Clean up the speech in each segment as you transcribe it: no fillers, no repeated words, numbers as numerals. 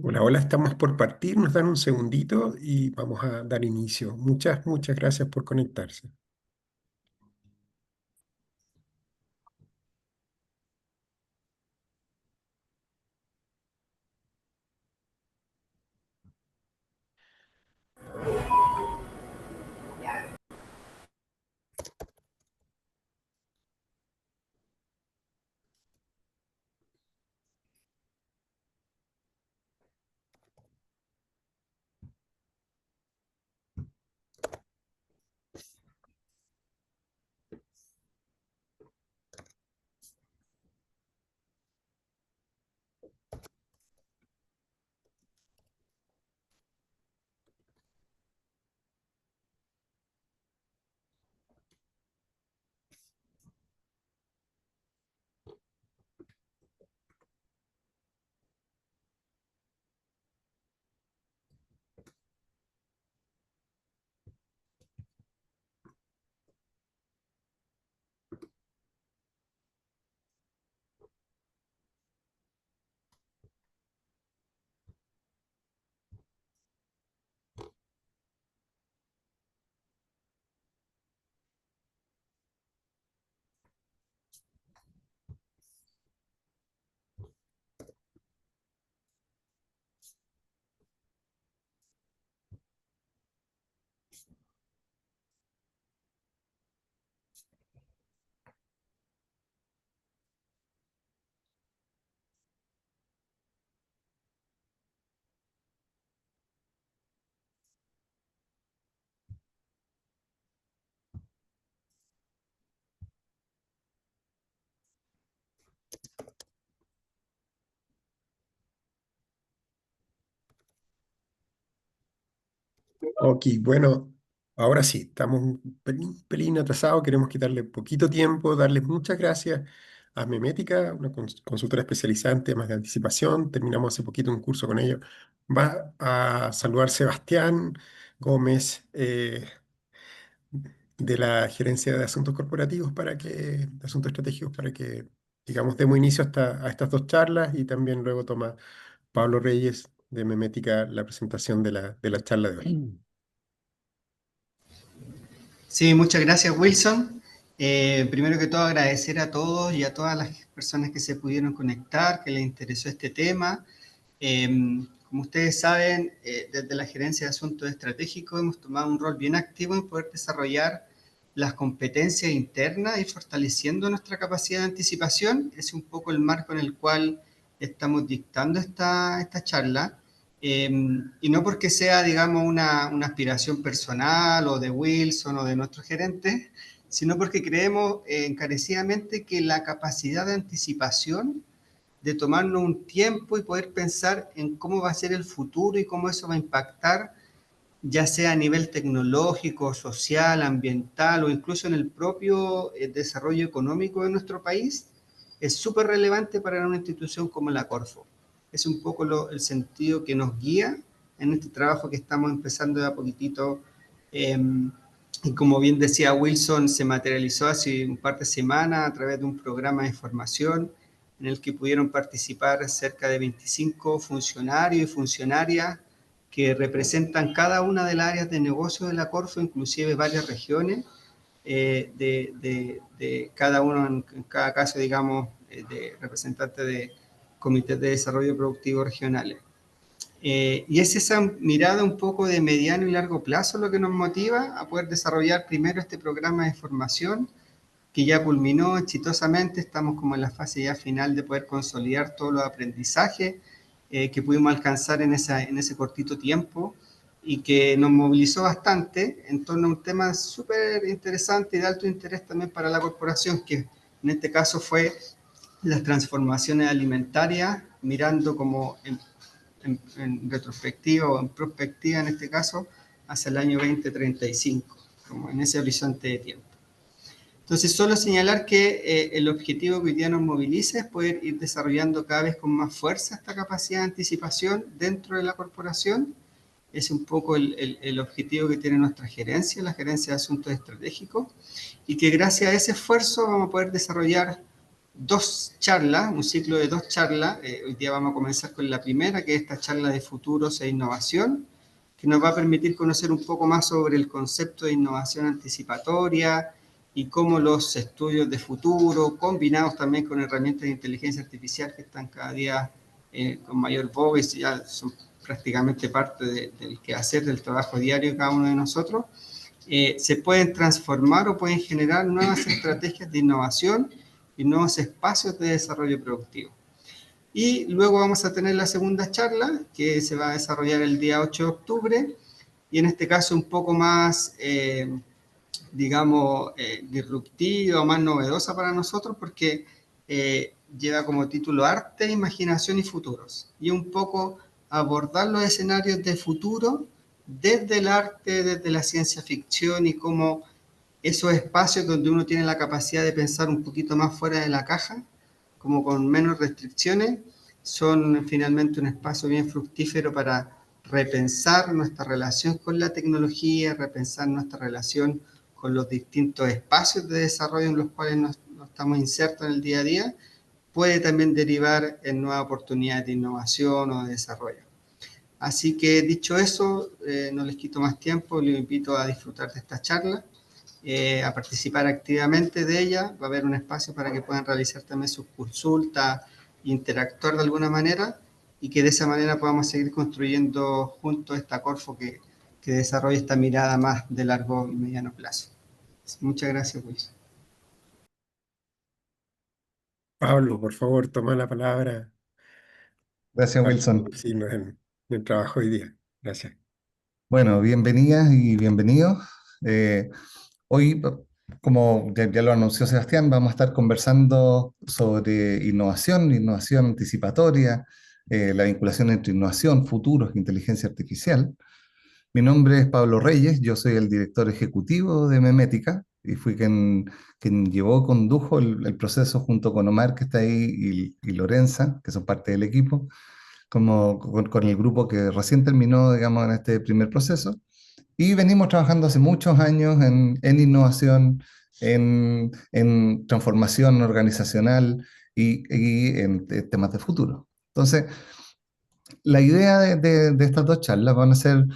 Hola, hola, estamos por partir, nos dan un segundito y vamos a dar inicio. Muchas gracias por conectarse. Ok, bueno, ahora sí, estamos un pelín atrasados, queremos quitarle poquito tiempo, darles muchas gracias a Memética, una consultora especializada en temas de anticipación. Terminamos hace poquito un curso con ellos. Va a saludar Sebastián Gómez, de la Gerencia de Asuntos Corporativos de Asuntos Estratégicos, para que, digamos, demos inicio a estas dos charlas, y también luego toma Pablo Reyes de Memética la presentación de la charla de hoy. Sí, muchas gracias, Wilson. Primero que todo, agradecer a todos y a todas las personas que se pudieron conectar, que les interesó este tema. Eh, Como ustedes saben, desde la Gerencia de Asuntos Estratégicos hemos tomado un rol bien activo en poder desarrollar las competencias internas y fortaleciendo nuestra capacidad de anticipación. Es un poco el marco en el cual estamos dictando esta charla. Eh, y no porque sea, digamos, una aspiración personal o de Wilson o de nuestros gerentes, sino porque creemos encarecidamente que la capacidad de anticipación, de tomarnos un tiempo y poder pensar en cómo va a ser el futuro y cómo eso va a impactar, ya sea a nivel tecnológico, social, ambiental o incluso en el propio desarrollo económico de nuestro país, es súper relevante para una institución como la Corfo. Es un poco el sentido que nos guía en este trabajo que estamos empezando de a poquitito. Eh, y como bien decía Wilson, se materializó hace un par de semanas a través de un programa de formación en el que pudieron participar cerca de 25 funcionarios y funcionarias que representan cada una de las áreas de negocio de la Corfo, inclusive varias regiones, de cada uno, en cada caso, digamos, de representantes de comités de desarrollo productivo regionales. Y es esa mirada un poco de mediano y largo plazo lo que nos motiva a poder desarrollar primero este programa de formación que ya culminó exitosamente. Estamos como en la fase ya final de poder consolidar todos los aprendizajes que pudimos alcanzar en ese cortito tiempo y que nos movilizó bastante en torno a un tema súper interesante y de alto interés también para la corporación, que en este caso fue las transformaciones alimentarias, mirando como en retrospectiva o en prospectiva en este caso, hacia el año 2035, como en ese horizonte de tiempo. Entonces, solo señalar que el objetivo que hoy día nos moviliza es poder ir desarrollando cada vez con más fuerza esta capacidad de anticipación dentro de la corporación. Es un poco el objetivo que tiene nuestra gerencia, la gerencia de asuntos estratégicos, y que gracias a ese esfuerzo vamos a poder desarrollar dos charlas, un ciclo de dos charlas. Hoy día vamos a comenzar con la primera, que es esta charla de futuros e innovación, que nos va a permitir conocer un poco más sobre el concepto de innovación anticipatoria y cómo los estudios de futuro, combinados también con herramientas de inteligencia artificial que están cada día con mayor boga y ya son prácticamente parte del quehacer del trabajo diario de cada uno de nosotros, se pueden transformar o pueden generar nuevas estrategias de innovación y nuevos espacios de desarrollo productivo. Y luego vamos a tener la segunda charla que se va a desarrollar el día 8 de octubre y en este caso un poco más, digamos, disruptiva o más novedosa para nosotros porque lleva como título Arte, Imaginación y Futuros. Y un poco abordar los escenarios de futuro desde el arte, desde la ciencia ficción y cómo esos espacios donde uno tiene la capacidad de pensar un poquito más fuera de la caja, como con menos restricciones, son finalmente un espacio bien fructífero para repensar nuestra relación con la tecnología, repensar nuestra relación con los distintos espacios de desarrollo en los cuales nos estamos insertos en el día a día, puede también derivar en nuevas oportunidades de innovación o de desarrollo. Así que dicho eso, no les quito más tiempo, les invito a disfrutar de esta charla, a participar activamente de ella. Va a haber un espacio para que puedan realizar también sus consultas, interactuar de alguna manera y que de esa manera podamos seguir construyendo juntos esta Corfo que desarrolle esta mirada más de largo y mediano plazo. Muchas gracias, Luis. Pablo, por favor, toma la palabra Gracias, para Wilson. introducirnos en el trabajo hoy día. Gracias. Bueno, bienvenidas y bienvenidos. Hoy, como ya lo anunció Sebastián, vamos a estar conversando sobre innovación, innovación anticipatoria, la vinculación entre innovación, futuros e inteligencia artificial. Mi nombre es Pablo Reyes, yo soy el director ejecutivo de Memética y fui quien condujo el proceso junto con Omar, que está ahí, y Lorenza, que son parte del equipo, como con el grupo que recién terminó, digamos, en este primer proceso. Y venimos trabajando hace muchos años en innovación, en transformación organizacional y en temas de futuro. Entonces, la idea de estas dos charlas van a ser,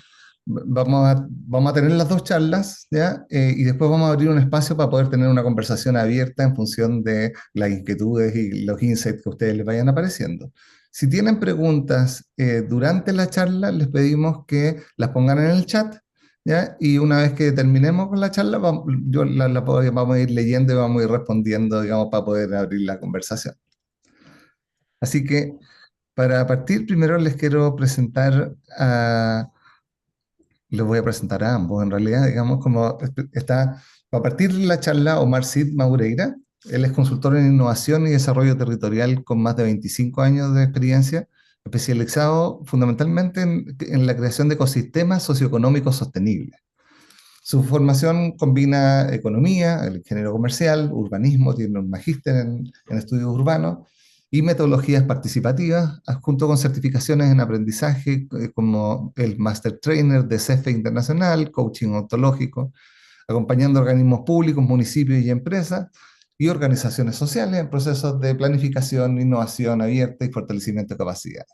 vamos a tener las dos charlas, ¿ya? Y después vamos a abrir un espacio para poder tener una conversación abierta en función de las inquietudes y los insights que a ustedes les vayan apareciendo. Si tienen preguntas durante la charla, les pedimos que las pongan en el chat, ¿ya? Y una vez que terminemos con la charla, vamos a ir leyendo y vamos a ir respondiendo, digamos, para poder abrir la conversación. Así que para partir, primero les quiero presentar les voy a presentar a ambos, en realidad, digamos, como está, a partir de la charla, Omar Cid Maureira. Él es consultor en innovación y desarrollo territorial con más de 25 años de experiencia, especializado fundamentalmente en la creación de ecosistemas socioeconómicos sostenibles. Su formación combina economía, el ingeniero comercial, urbanismo, tiene un magíster en estudios urbanos y metodologías participativas, junto con certificaciones en aprendizaje como el Master Trainer de CEFE Internacional, coaching ontológico, acompañando organismos públicos, municipios y empresas y organizaciones sociales en procesos de planificación, innovación abierta y fortalecimiento de capacidades.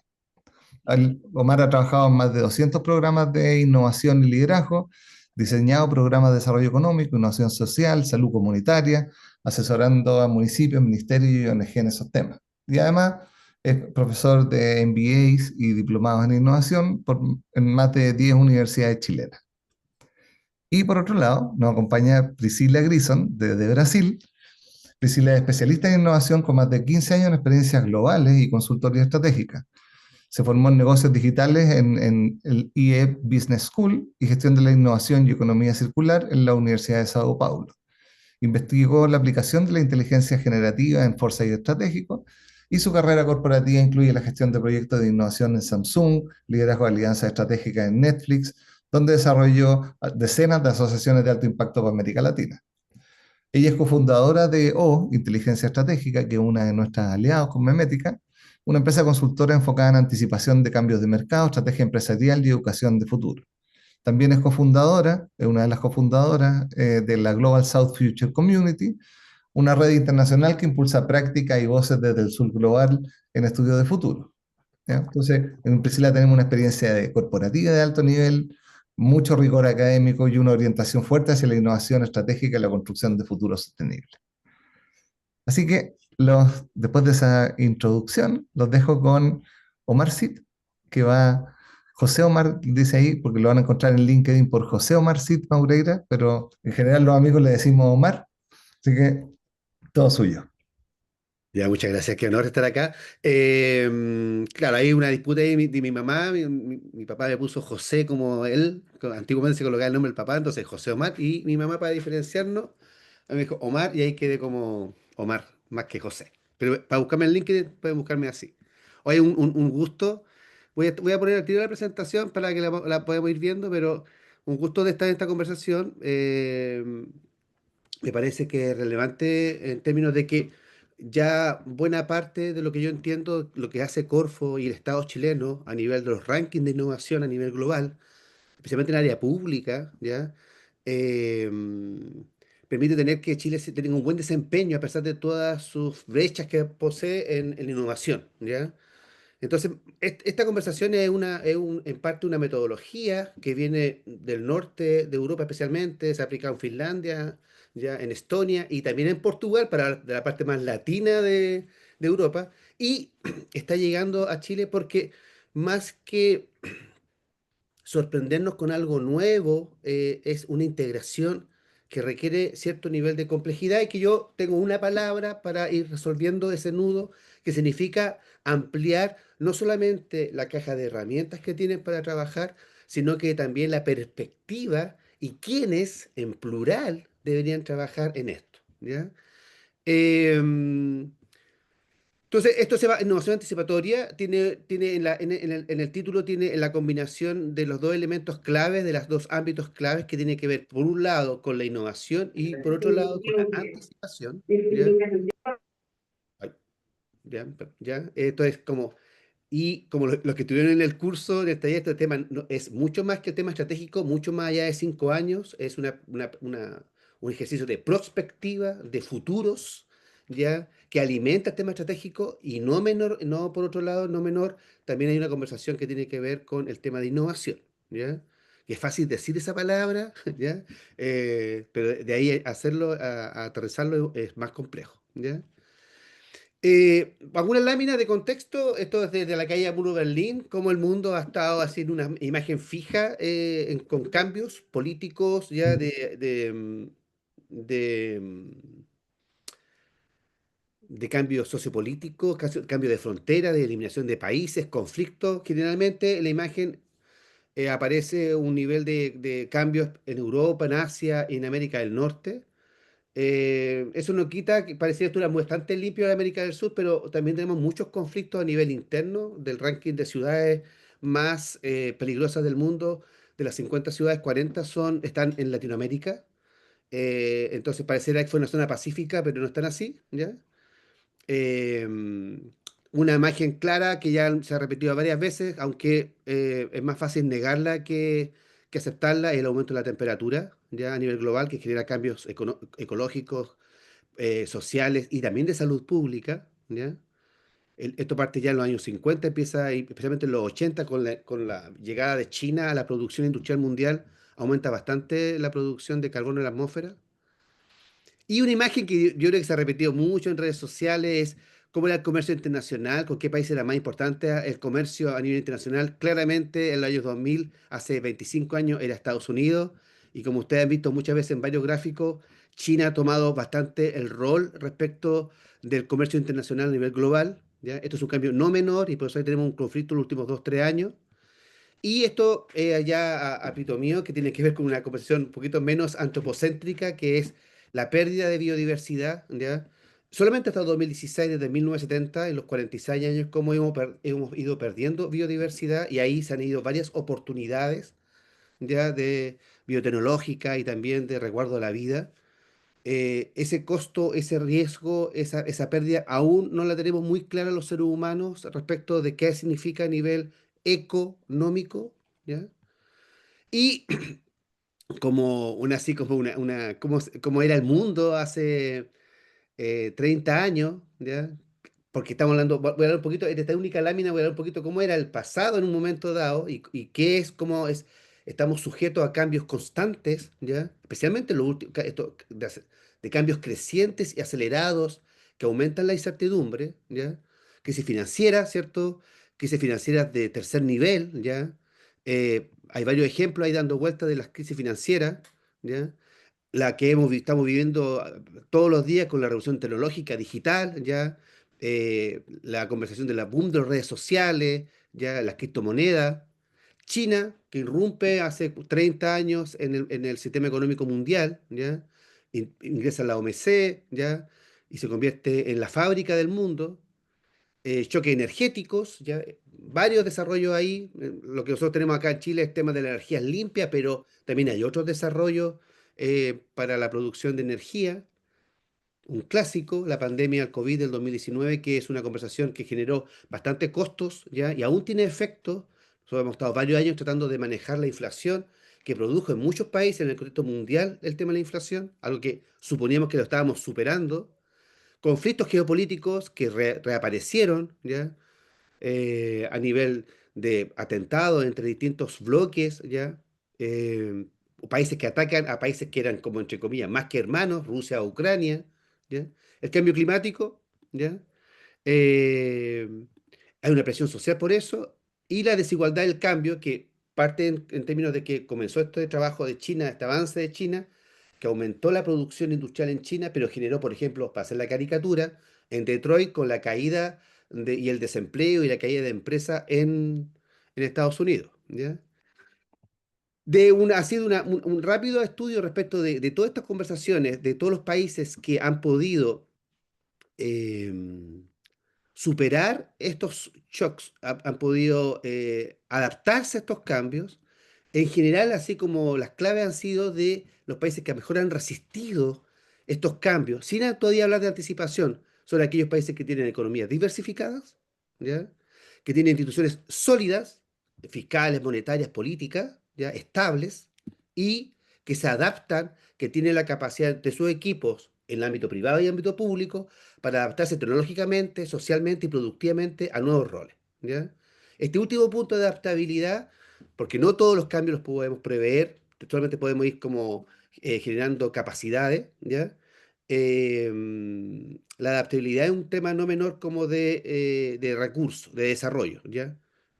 Omar ha trabajado en más de 200 programas de innovación y liderazgo, diseñado programas de desarrollo económico, innovación social, salud comunitaria, asesorando a municipios, ministerios y ONG en esos temas. Y además es profesor de MBAs y diplomados en innovación en más de 10 universidades chilenas. Y por otro lado, nos acompaña Priscila Grison, de Brasil. Priscila es especialista en innovación con más de 15 años en experiencias globales y consultoría estratégica. Se formó en negocios digitales en el IE Business School y gestión de la innovación y economía circular en la Universidad de Sao Paulo. Investigó la aplicación de la inteligencia generativa en foresight estratégico y su carrera corporativa incluye la gestión de proyectos de innovación en Samsung, liderazgo de alianzas estratégicas en Netflix, donde desarrolló decenas de asociaciones de alto impacto para América Latina. Ella es cofundadora de Inteligencia Estratégica, que es una de nuestras aliados con Memética, una empresa consultora enfocada en anticipación de cambios de mercado, estrategia empresarial y educación de futuro. También es cofundadora, es una de las cofundadoras de la Global South Future Community, una red internacional que impulsa prácticas y voces desde el sur global en estudios de futuro. ¿Ya? Entonces, en Priscila tenemos una experiencia corporativa de alto nivel, mucho rigor académico y una orientación fuerte hacia la innovación estratégica y la construcción de futuros sostenibles. Así que después de esa introducción, los dejo con Omar Cid, que va, José Omar dice ahí, porque lo van a encontrar en LinkedIn por José Omar Cid Maureira, pero en general los amigos le decimos Omar, así que todo suyo. Ya, muchas gracias, qué honor estar acá. Claro, hay una disputa ahí de mi mamá, mi papá me puso José como él, antiguamente se colocaba el nombre del papá, entonces José Omar, y mi mamá para diferenciarnos me dijo Omar y ahí quedé como Omar, más que José. Pero para buscarme en LinkedIn pueden buscarme así. Oye, un gusto. Voy a poner al tiro de la presentación para que la podamos ir viendo, pero un gusto de estar en esta conversación. Me parece que es relevante en términos de que ya buena parte de lo que yo entiendo, lo que hace Corfo y el Estado chileno a nivel de los rankings de innovación a nivel global, especialmente en el área pública, ¿ya? Eh, Permite tener que Chile tenga un buen desempeño a pesar de todas sus brechas que posee en innovación, ¿ya? Entonces, esta conversación en parte una metodología que viene del norte de Europa especialmente, se ha aplicado en Finlandia, ya en Estonia y también en Portugal para de la parte más latina de Europa y está llegando a Chile porque más que sorprendernos con algo nuevo, es una integración que requiere cierto nivel de complejidad y que yo tengo una palabra para ir resolviendo ese nudo, que significa ampliar no solamente la caja de herramientas que tienen para trabajar, sino que también la perspectiva y quiénes, en plural, deberían trabajar en esto. ¿Ya? Em, entonces, esto se va, innovación anticipatoria, tiene en el título, tiene la combinación de los dos elementos claves, de los dos ámbitos claves que tiene que ver, por un lado, con la innovación y por otro lado, con la anticipación, ¿ya? Ay, ¿ya? Esto es como, y como los que estuvieron en el curso del taller, este tema es mucho más que el tema estratégico, mucho más allá de 5 años, es un ejercicio de prospectiva, de futuros, ¿ya? Que alimenta el tema estratégico y no menor, no por otro lado, no menor, también hay una conversación que tiene que ver con el tema de innovación, ¿ya? Que es fácil decir esa palabra, ¿ya? Pero de ahí hacerlo, a aterrizarlo es más complejo, ¿ya? Algunas láminas de contexto, esto es desde la caída del muro de Berlín, cómo el mundo ha estado haciendo una imagen fija con cambios políticos ya de, mm, de cambios sociopolíticos, cambio de frontera, de eliminación de países, conflictos. Generalmente en la imagen aparece un nivel de cambios en Europa, en Asia y en América del Norte. Eso no quita que pareciera que estuviera bastante limpio en América del Sur, pero también tenemos muchos conflictos a nivel interno del ranking de ciudades más peligrosas del mundo. De las 50 ciudades, 40 están en Latinoamérica. Entonces pareciera que fue una zona pacífica, pero no están así, ¿ya? Eh, una imagen clara que ya se ha repetido varias veces, aunque es más fácil negarla que aceptarla, es el aumento de la temperatura ya a nivel global, que genera cambios ecológicos, sociales y también de salud pública, ¿ya? Esto parte ya en los años 50, empieza especialmente en los 80 con la llegada de China a la producción industrial mundial, aumenta bastante la producción de carbono en la atmósfera. Y una imagen que yo creo que se ha repetido mucho en redes sociales es cómo era el comercio internacional, con qué país era más importante el comercio a nivel internacional. Claramente en los años 2000, hace 25 años, era Estados Unidos. Y como ustedes han visto muchas veces en varios gráficos, China ha tomado bastante el rol respecto del comercio internacional a nivel global. ¿Ya? Esto es un cambio no menor y por eso ahí tenemos un conflicto en los últimos 2, 3 años. Y esto ya apito mío, que tiene que ver con una conversación un poquito menos antropocéntrica, que es la pérdida de biodiversidad, ¿ya? Solamente hasta 2016, desde 1970, en los 46 años, cómo hemos ido perdiendo biodiversidad y ahí se han ido varias oportunidades, ¿ya? De biotecnológica y también de resguardo de la vida. Ese costo, ese riesgo, esa pérdida, aún no la tenemos muy clara los seres humanos respecto de qué significa a nivel económico, ¿ya? Y como una, así como como era el mundo hace 30 años, ¿ya? Porque estamos hablando, voy a hablar un poquito, en esta única lámina voy a hablar un poquito cómo era el pasado en un momento dado y qué es, cómo es, estamos sujetos a cambios constantes, ¿ya? Especialmente los últimos, de cambios crecientes y acelerados que aumentan la incertidumbre, ¿ya? Crisis financiera, ¿cierto? Crisis financieras de tercer nivel, ¿ya? Hay varios ejemplos ahí dando vueltas de las crisis financieras, ¿ya? La que estamos viviendo todos los días con la revolución tecnológica digital, ya la conversación de la boom de las redes sociales, ya las criptomonedas, China, que irrumpe hace 30 años en el sistema económico mundial, ya ingresa a la OMC, ya y se convierte en la fábrica del mundo, choques energéticos, ya, varios desarrollos ahí. Lo que nosotros tenemos acá en Chile es tema de la energía limpia, pero también hay otros desarrollos para la producción de energía. Un clásico, la pandemia del COVID del 2019, que es una conversación que generó bastante costos, ¿ya? Y aún tiene efecto. Nosotros hemos estado varios años tratando de manejar la inflación que produjo en muchos países en el contexto mundial el tema de la inflación, algo que suponíamos que lo estábamos superando. Conflictos geopolíticos que reaparecieron, ¿ya? A nivel de atentados entre distintos bloques, ¿ya? Eh, Países que atacan a países que eran como, entre comillas, más que hermanos, Rusia o Ucrania, ¿ya? El cambio climático, ¿ya? Eh, Hay una presión social por eso, y la desigualdad del cambio, que parte en términos de que comenzó este trabajo de China, este avance de China, que aumentó la producción industrial en China, pero generó, por ejemplo, para hacer la caricatura, en Detroit con la caída y el desempleo y la caída de empresas en Estados Unidos, ¿ya? Ha sido un rápido estudio respecto de todas estas conversaciones, de todos los países que han podido em, superar estos shocks, han podido adaptarse a estos cambios. En general, así como las claves han sido de los países que mejor han resistido estos cambios, sin todavía hablar de anticipación, son aquellos países que tienen economías diversificadas, ¿ya? Que tienen instituciones sólidas, fiscales, monetarias, políticas, ¿ya? Estables, y que se adaptan, que tienen la capacidad de sus equipos en el ámbito privado y ámbito público para adaptarse tecnológicamente, socialmente y productivamente a nuevos roles, ¿ya? Este último punto de adaptabilidad, porque no todos los cambios los podemos prever, solamente podemos ir como generando capacidades, ¿ya? La adaptabilidad es un tema no menor como de recursos, de desarrollo, ¿ya?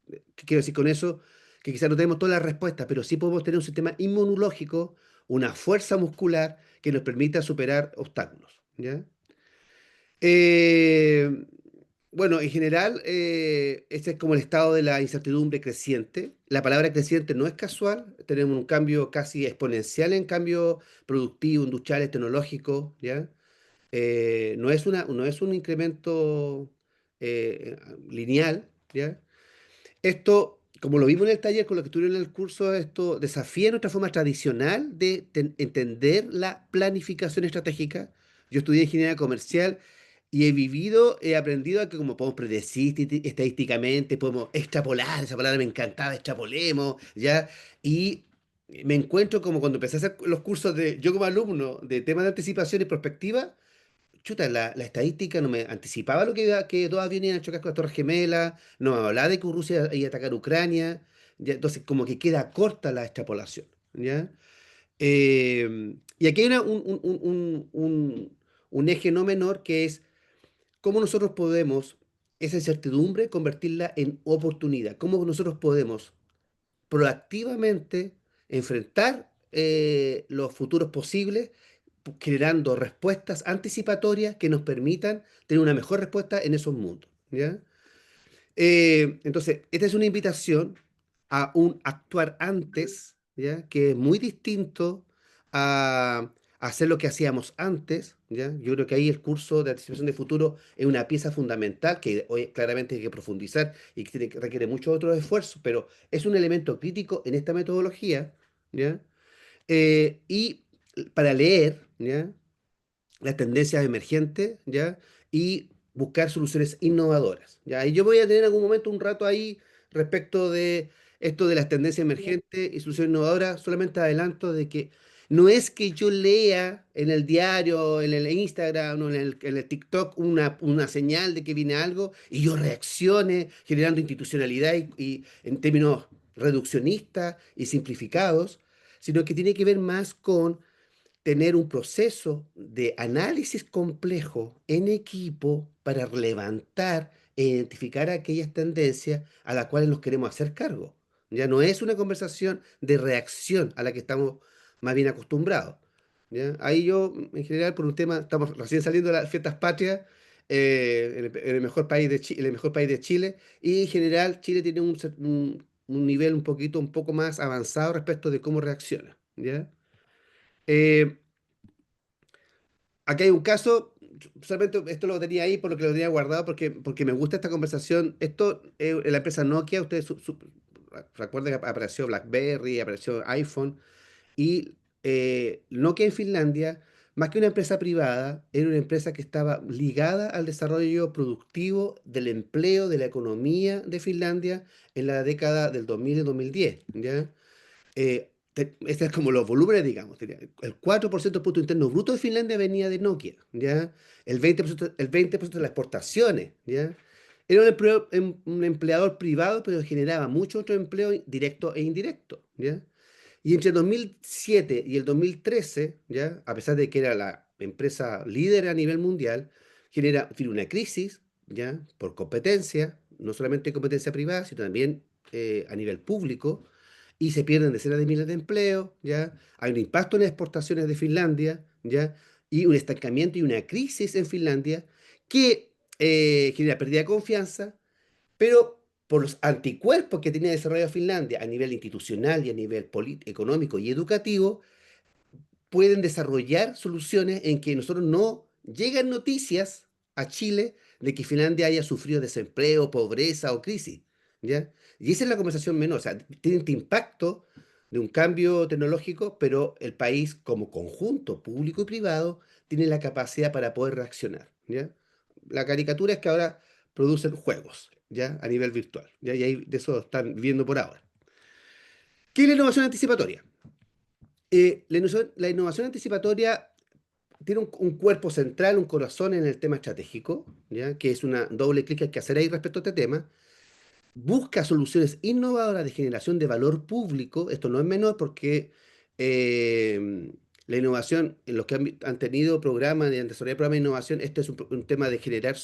¿Qué quiero decir con eso? Que quizás no tenemos todas las respuestas, pero sí podemos tener un sistema inmunológico, una fuerza muscular que nos permita superar obstáculos, ¿ya? Eh, bueno, en general, este es como el estado de la incertidumbre creciente. La palabra creciente no es casual, tenemos un cambio casi exponencial en cambio productivo, industrial, tecnológico, ¿ya? No es un incremento lineal, ¿ya? Esto, como lo vimos en el taller, con lo que estuvieron en el curso, esto desafía nuestra forma tradicional de entender la planificación estratégica. Yo estudié ingeniería comercial y he aprendido a que como podemos predecir estadísticamente, podemos extrapolar, esa palabra me encantaba, extrapolemos, ¿ya? Y me encuentro como cuando empecé a hacer los cursos yo como alumno de temas de anticipación y perspectiva, chuta, la estadística no me anticipaba lo que todas venían a chocar con las Torres Gemelas, no me hablaba de que Rusia iba a atacar Ucrania, ya, entonces como que queda corta la extrapolación, ¿ya? Y aquí hay un eje no menor que es cómo nosotros podemos esa incertidumbre convertirla en oportunidad, cómo nosotros podemos proactivamente enfrentar los futuros posibles, generando respuestas anticipatorias que nos permitan tener una mejor respuesta en esos mundos, ¿ya? Entonces, esta es una invitación a un actuar antes, ¿ya? Que es muy distinto a hacer lo que hacíamos antes, ¿ya? Yo creo que ahí el curso de anticipación de futuro es una pieza fundamental que hoy claramente hay que profundizar y que requiere muchos otros esfuerzos, pero es un elemento crítico en esta metodología, ¿ya? Y para leer, ¿ya? Las tendencias emergentes, ¿ya? Y buscar soluciones innovadoras, ¿ya? Y yo voy a tener en algún momento un rato ahí respecto de esto de las tendencias emergentes y soluciones innovadoras. Solamente adelanto de que No es que yo lea en el diario, en el Instagram o en el TikTok una señal de que viene algo y yo reaccione generando institucionalidad y en términos reduccionistas y simplificados, sino que tiene que ver más con tener un proceso de análisis complejo en equipo para levantar e identificar aquellas tendencias a las cuales nos queremos hacer cargo. Ya no es una conversación de reacción a la que estamos más bien acostumbrados. ¿Ya? Ahí yo, en general, por un tema, estamos recién saliendo de las fiestas patrias, en el mejor país en el mejor país de Chile, y en general Chile tiene un nivel un poco más avanzado respecto de cómo reacciona. ¿Ya? Eh, Aquí hay un caso, solamente esto lo tenía ahí por lo que lo tenía guardado, porque me gusta esta conversación. Esto, en la empresa Nokia, ustedes recuerden que apareció BlackBerry, apareció iPhone, y Nokia en Finlandia, más que una empresa privada, era una empresa que estaba ligada al desarrollo productivo del empleo, de la economía de Finlandia en la década del 2000 y 2010, ¿ya? Este es como los volúmenes, digamos. El 4% del Producto Interno Bruto de Finlandia venía de Nokia, ¿ya? El 20% de las exportaciones, ¿ya? Era un empleador privado, pero generaba mucho otro empleo directo e indirecto, ¿ya? Y entre el 2007 y el 2013, ¿ya? A pesar de que era la empresa líder a nivel mundial, genera, en fin, una crisis, ¿ya? Por competencia, no solamente competencia privada, sino también a nivel público, y se pierden decenas de miles de empleos, ¿ya? Hay un impacto en las exportaciones de Finlandia, ¿ya? Y un estancamiento y una crisis en Finlandia que genera pérdida de confianza, pero por los anticuerpos que tenía desarrollado Finlandia a nivel institucional y a nivel económico y educativo, pueden desarrollar soluciones en que nosotros no llegan noticias a Chile de que Finlandia haya sufrido desempleo, pobreza o crisis, ¿ya? Y esa es la conversación menor, o sea, tiene este impacto de un cambio tecnológico, pero el país como conjunto público y privado tiene la capacidad para poder reaccionar, ¿ya? La caricatura es que ahora producen juegos, ¿ya? A nivel virtual, ¿ya? Y ahí de eso están viendo por ahora. ¿Qué es la innovación anticipatoria? La innovación anticipatoria tiene un cuerpo central, un corazón en el tema estratégico, ¿ya? Que es una doble clic que hay que hacer ahí respecto a este tema. Busca soluciones innovadoras de generación de valor público. Esto no es menor porque la innovación, en los que han tenido programas de desarrollo de programas de innovación, esto es un tema de generar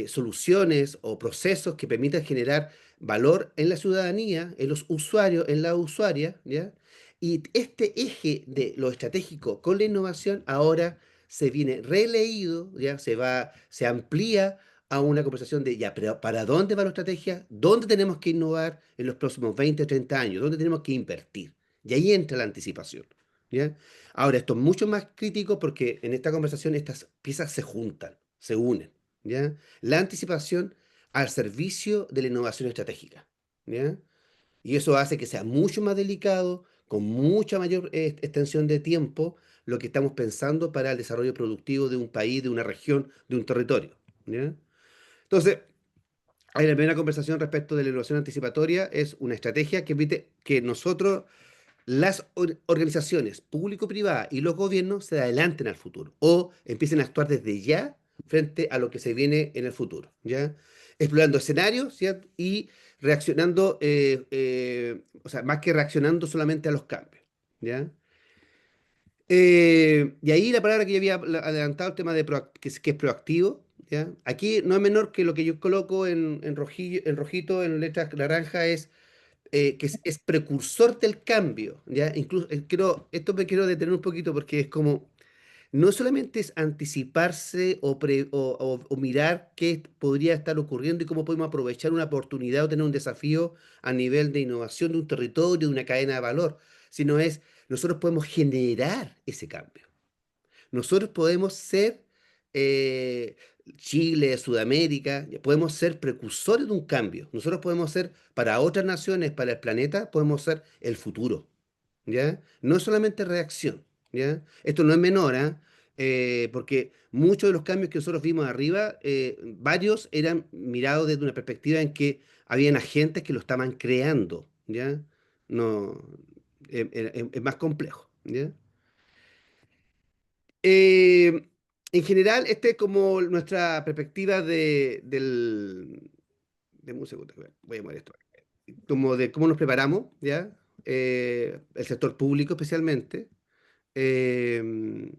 soluciones o procesos que permitan generar valor en la ciudadanía, en los usuarios, en la usuaria, ¿ya? Y este eje de lo estratégico con la innovación ahora se viene releído, ¿ya? Se amplía a una conversación de, ya, pero ¿para dónde va la estrategia? ¿Dónde tenemos que innovar en los próximos 20 30 años? ¿Dónde tenemos que invertir? Y ahí entra la anticipación, ¿ya? Ahora, esto es mucho más crítico porque en esta conversación estas piezas se juntan, se unen, ¿ya? La anticipación al servicio de la innovación estratégica, ¿ya? Y eso hace que sea mucho más delicado, con mucha mayor extensión de tiempo, lo que estamos pensando para el desarrollo productivo de un país, de una región, de un territorio, ¿ya? Entonces, hay la primera conversación respecto de la innovación anticipatoria, es una estrategia que permite que nosotros, las organizaciones público-privadas y los gobiernos se adelanten al futuro o empiecen a actuar desde ya frente a lo que se viene en el futuro, ¿ya? Explorando escenarios, ¿cierto? Y reaccionando, o sea, más que reaccionando solamente a los cambios, ¿ya? Y ahí la palabra que yo había adelantado, el tema de que es proactivo, ¿ya? Aquí no es menor que lo que yo coloco en rojito, en letras naranja, es precursor del cambio, ¿ya? Incluso, esto me quiero detener un poquito porque es como, no solamente es anticiparse o mirar qué podría estar ocurriendo y cómo podemos aprovechar una oportunidad o tener un desafío a nivel de innovación de un territorio, de una cadena de valor, sino nosotros podemos generar ese cambio. Nosotros podemos ser eh, Chile, Sudamérica, podemos ser precursores de un cambio. Nosotros podemos ser para otras naciones, para el planeta, podemos ser el futuro, ¿ya? No es solamente reacción, ¿ya? Esto no es menor, ¿ah? Porque muchos de los cambios que nosotros vimos arriba, varios eran mirados desde una perspectiva en que habían agentes que lo estaban creando, ¿ya? No, es más complejo. ¿ya? Eh, en general, este es como nuestra perspectiva Deme un segundo, voy a mover esto. Como de cómo nos preparamos, ¿ya? El sector público especialmente. Eh,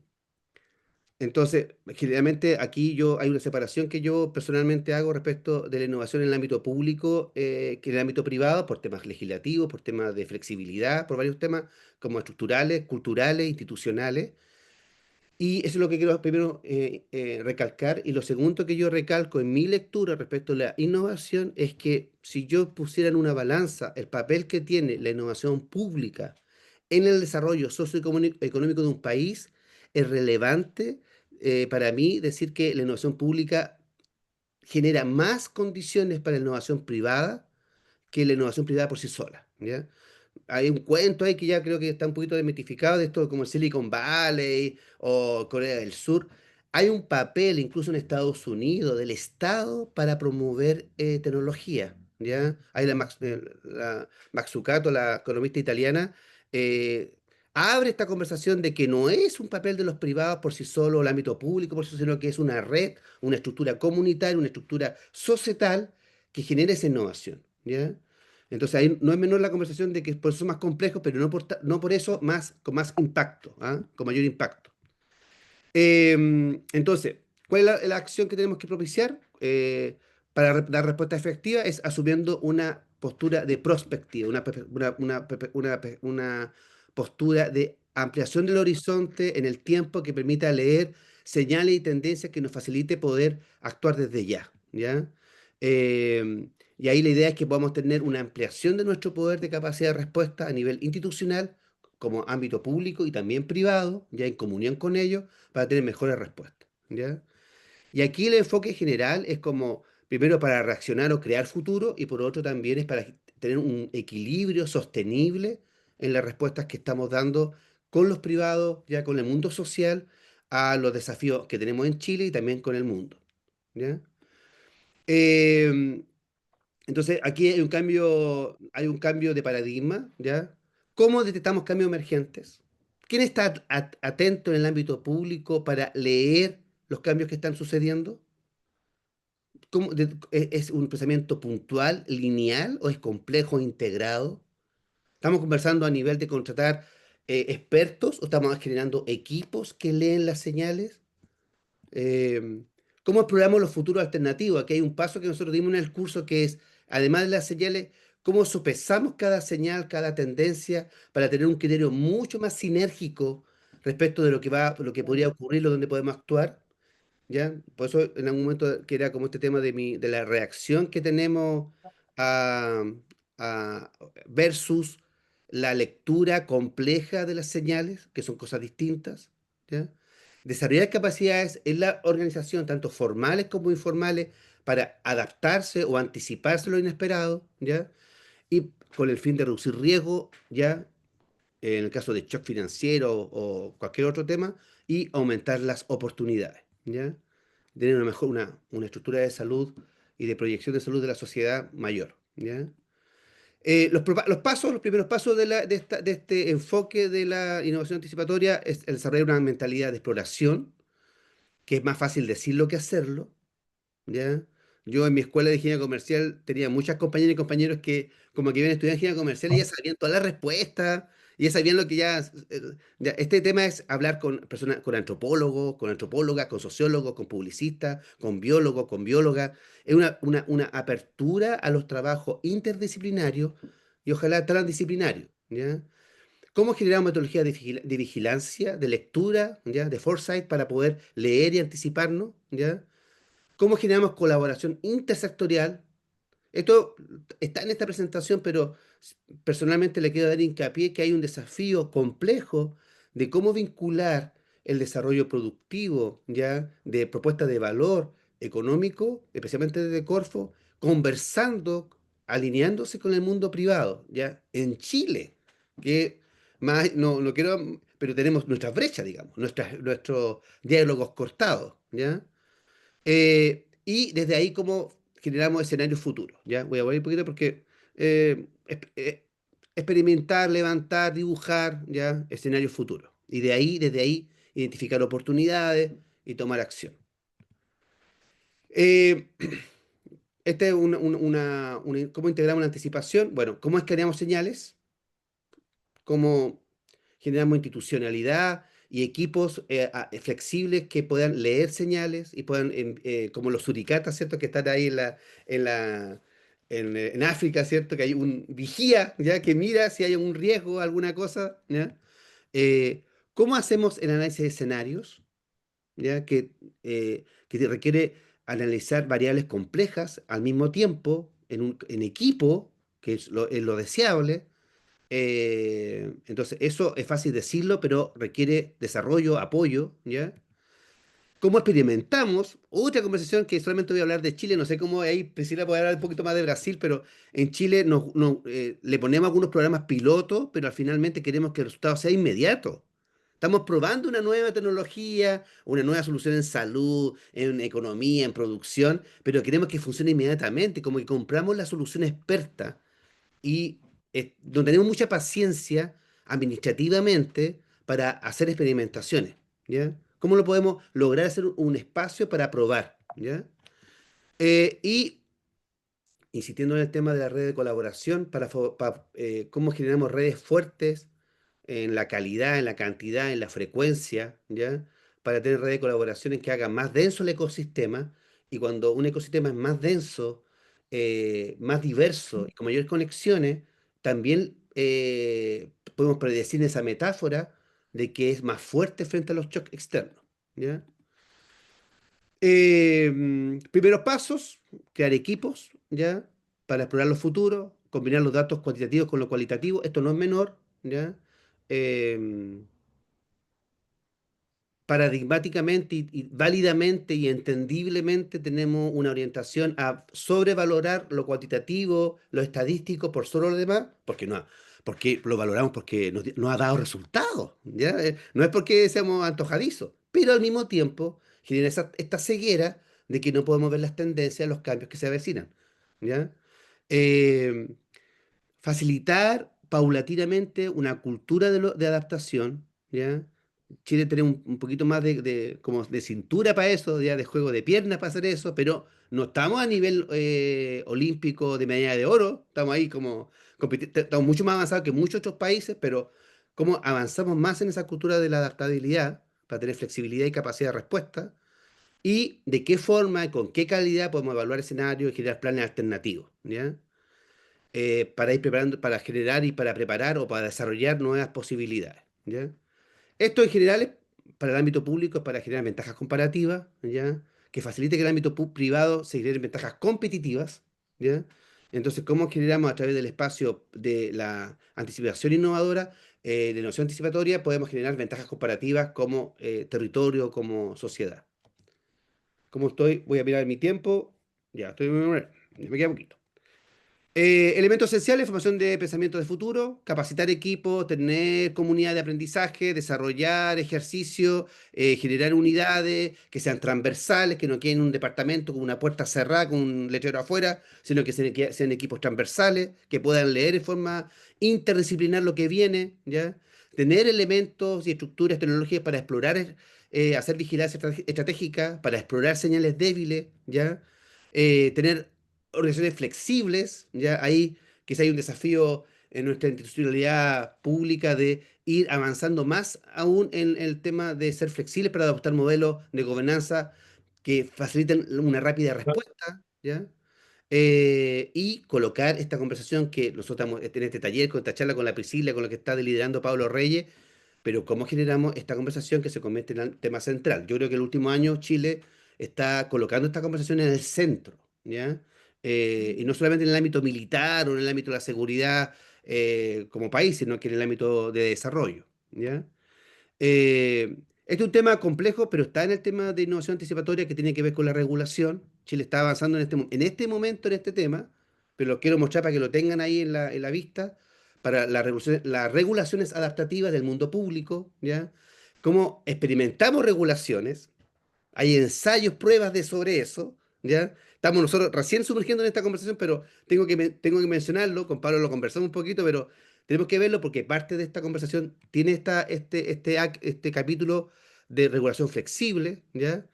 entonces, generalmente aquí hay una separación que yo personalmente hago respecto de la innovación en el ámbito público que en el ámbito privado, por temas legislativos, por temas de flexibilidad, por varios temas como estructurales, culturales, institucionales. Y eso es lo que quiero primero recalcar. Y lo segundo que yo recalco en mi lectura respecto a la innovación es que si yo pusiera en una balanza el papel que tiene la innovación pública en el desarrollo socioeconómico de un país, es relevante para mí decir que la innovación pública genera más condiciones para la innovación privada que la innovación privada por sí sola, ¿ya? Hay un cuento ahí que ya creo que está un poquito desmitificado de esto como el Silicon Valley o Corea del Sur. Hay un papel incluso en Estados Unidos del Estado para promover tecnología, ¿ya? Hay la Mazzucato, la economista italiana, eh, abre esta conversación de que no es un papel de los privados por sí solo, el ámbito público por sí solo, sino que es una red, una estructura comunitaria, una estructura societal que genera esa innovación, ¿ya? Entonces ahí no es menor la conversación de que por eso es más complejo, pero no por eso con más impacto, ¿ah? Con mayor impacto. Entonces, ¿cuál es la acción que tenemos que propiciar? Para dar respuesta efectiva es asumiendo una postura de prospectiva, una postura de ampliación del horizonte en el tiempo que permita leer señales y tendencias que nos facilite poder actuar desde ya, ¿ya? Y ahí la idea es que podamos tener una ampliación de nuestro poder de capacidad de respuesta a nivel institucional, como ámbito público y también privado, ya en comunión con ellos para tener mejores respuestas, ¿ya? Y aquí el enfoque general es como, primero para reaccionar o crear futuro, y por otro también es para tener un equilibrio sostenible en las respuestas que estamos dando con los privados, ya con el mundo social, a los desafíos que tenemos en Chile y también con el mundo, ¿ya? Em, entonces, aquí hay un cambio de paradigma, ¿ya? ¿Cómo detectamos cambios emergentes? ¿Quién está atento en el ámbito público para leer los cambios que están sucediendo? ¿Es un pensamiento puntual, lineal o es complejo, integrado? ¿Estamos conversando a nivel de contratar expertos o estamos generando equipos que leen las señales? Eh, ¿Cómo exploramos los futuros alternativos? Aquí hay un paso que nosotros dimos en el curso que es, además de las señales, cómo sopesamos cada señal, cada tendencia, para tener un criterio mucho más sinérgico respecto de lo que podría ocurrir o dónde podemos actuar, ¿ya? Por eso en algún momento que era como este tema de la reacción que tenemos a, a- versus la lectura compleja de las señales, que son cosas distintas, ¿ya? Desarrollar capacidades en la organización, tanto formales como informales, para adaptarse o anticiparse a lo inesperado, ¿ya? Y con el fin de reducir riesgo, ¿ya? En el caso de shock financiero o cualquier otro tema, y aumentar las oportunidades, ¿ya? Tener una estructura de salud y de proyección de salud de la sociedad mayor, ¿ya? Los primeros pasos de este enfoque de la innovación anticipatoria es el desarrollar una mentalidad de exploración, que es más fácil decirlo que hacerlo, ¿ya? Yo en mi escuela de ingeniería comercial tenía muchas compañeras y compañeros que como que iban a estudiar ingeniería comercial y ya sabían todas las respuestas, y ya sabían lo que este tema es hablar con personas, con antropólogos, con antropólogas, con sociólogos, con publicistas, con biólogos, con biólogas. Es una apertura a los trabajos interdisciplinarios y ojalá transdisciplinarios, ¿ya? ¿Cómo generar metodologías de vigilancia, de lectura, ¿ya? De foresight para poder leer y anticiparnos, ¿ya? ¿Cómo generamos colaboración intersectorial? Esto está en esta presentación, pero personalmente le quiero dar hincapié que hay un desafío complejo de cómo vincular el desarrollo productivo, ya, de propuestas de valor económico, especialmente desde Corfo, conversando, alineándose con el mundo privado, ya, en Chile, que más, no quiero, pero tenemos nuestras brechas, digamos, nuestros diálogos cortados, ¿ya? Y desde ahí cómo generamos escenarios futuros, ¿ya? Voy a volver un poquito porque eh, es- eh, experimentar, levantar, dibujar, ¿ya? Escenarios futuros. Y desde ahí, identificar oportunidades y tomar acción. Eh, Esta es ¿cómo integramos la anticipación? Bueno, ¿cómo escaneamos señales? ¿Cómo generamos institucionalidad y equipos flexibles que puedan leer señales y puedan, como los suricatas, ¿cierto? Que están ahí en la, en África, ¿cierto? Que hay un vigía, ¿ya? Que mira si hay un riesgo, alguna cosa, ¿ya? ¿Cómo hacemos el análisis de escenarios? ¿Ya? Que requiere analizar variables complejas al mismo tiempo, en equipo, que es lo deseable. Entonces, eso es fácil decirlo, pero requiere desarrollo, apoyo, ¿ya? ¿Cómo experimentamos? Otra conversación que solamente voy a hablar de Chile, no sé cómo ahí Priscila puede hablar un poquito más de Brasil, pero en Chile le ponemos algunos programas pilotos, pero finalmente queremos que el resultado sea inmediato. Estamos probando una nueva tecnología, una nueva solución en salud, en economía, en producción, pero queremos que funcione inmediatamente, como que compramos la solución experta y no tenemos mucha paciencia administrativamente para hacer experimentaciones, ¿ya? ¿Cómo lo podemos lograr hacer un espacio para probar, ¿ya? Y insistiendo en el tema de la red de colaboración, cómo generamos redes fuertes en la calidad, en la cantidad, en la frecuencia, ¿ya? Para tener redes de colaboraciones que hagan más denso el ecosistema, y cuando un ecosistema es más denso, más diverso y con mayores conexiones, también podemos predecir esa metáfora de que es más fuerte frente a los shocks externos, ¿ya? Primeros pasos, crear equipos, ¿ya? Para explorar los futuros, combinar los datos cuantitativos con lo cualitativo, esto no es menor, ¿ya? Em, Paradigmáticamente y válidamente y entendiblemente tenemos una orientación a sobrevalorar lo cuantitativo, lo estadístico por sobre lo demás, porque lo valoramos porque nos ha dado resultados, ¿ya? No es porque seamos antojadizos, pero al mismo tiempo genera esta ceguera de que no podemos ver las tendencias, los cambios que se avecinan, ¿ya? Eh, Facilitar paulatinamente una cultura de adaptación, ¿ya? Chile tiene un poquito más como de cintura para eso, ya de juego de piernas para hacer eso, pero no estamos a nivel olímpico de medalla de oro, estamos ahí como, estamos mucho más avanzados que muchos otros países, pero cómo avanzamos más en esa cultura de la adaptabilidad para tener flexibilidad y capacidad de respuesta, y de qué forma y con qué calidad podemos evaluar escenarios y generar planes alternativos, ¿ya? Para ir preparando, para generar y para preparar o para desarrollar nuevas posibilidades, ¿ya? Esto en general para el ámbito público es para generar ventajas comparativas, ¿ya? Que facilite que el ámbito privado se generen ventajas competitivas, ¿ya? Entonces, ¿cómo generamos a través del espacio de la anticipación innovadora, de innovación anticipatoria, podemos generar ventajas comparativas como territorio, como sociedad? ¿Cómo estoy? Voy a mirar mi tiempo. Ya, me queda poquito. Elementos esenciales, formación de pensamiento de futuro, capacitar equipos, tener comunidad de aprendizaje, desarrollar ejercicio, generar unidades que sean transversales, que no queden en un departamento con una puerta cerrada, con un letrero afuera, sino que sean equipos transversales, que puedan leer en forma interdisciplinar lo que viene, ¿ya? Tener elementos y estructuras tecnológicas para explorar, hacer vigilancia estratégica, para explorar señales débiles, ¿ya? Tener organizaciones flexibles, ya ahí quizá hay un desafío en nuestra institucionalidad pública de ir avanzando más aún en el tema de ser flexibles para adoptar modelos de gobernanza que faciliten una rápida respuesta, ¿ya? Y colocar esta conversación que nosotros estamos en este taller, con esta charla con la Priscila, con lo que está liderando Pablo Reyes, pero cómo generamos esta conversación que se convierte en el tema central. Yo creo que el último año Chile está colocando esta conversación en el centro, ¿ya? Y no solamente en el ámbito militar o en el ámbito de la seguridad como país, sino que en el ámbito de desarrollo, ¿ya? Este es un tema complejo, pero está en el tema de innovación anticipatoria que tiene que ver con la regulación. Chile está avanzando en este momento en este tema, pero lo quiero mostrar para que lo tengan ahí en la vista, para las regulaciones adaptativas del mundo público, ¿ya? Cómo experimentamos regulaciones, hay ensayos, pruebas sobre eso, ¿ya? Estamos nosotros recién sumergiendo en esta conversación, pero tengo que mencionarlo, con Pablo lo conversamos un poquito, pero Tenemos que verlo porque parte de esta conversación tiene este capítulo de regulación flexible, ¿ya?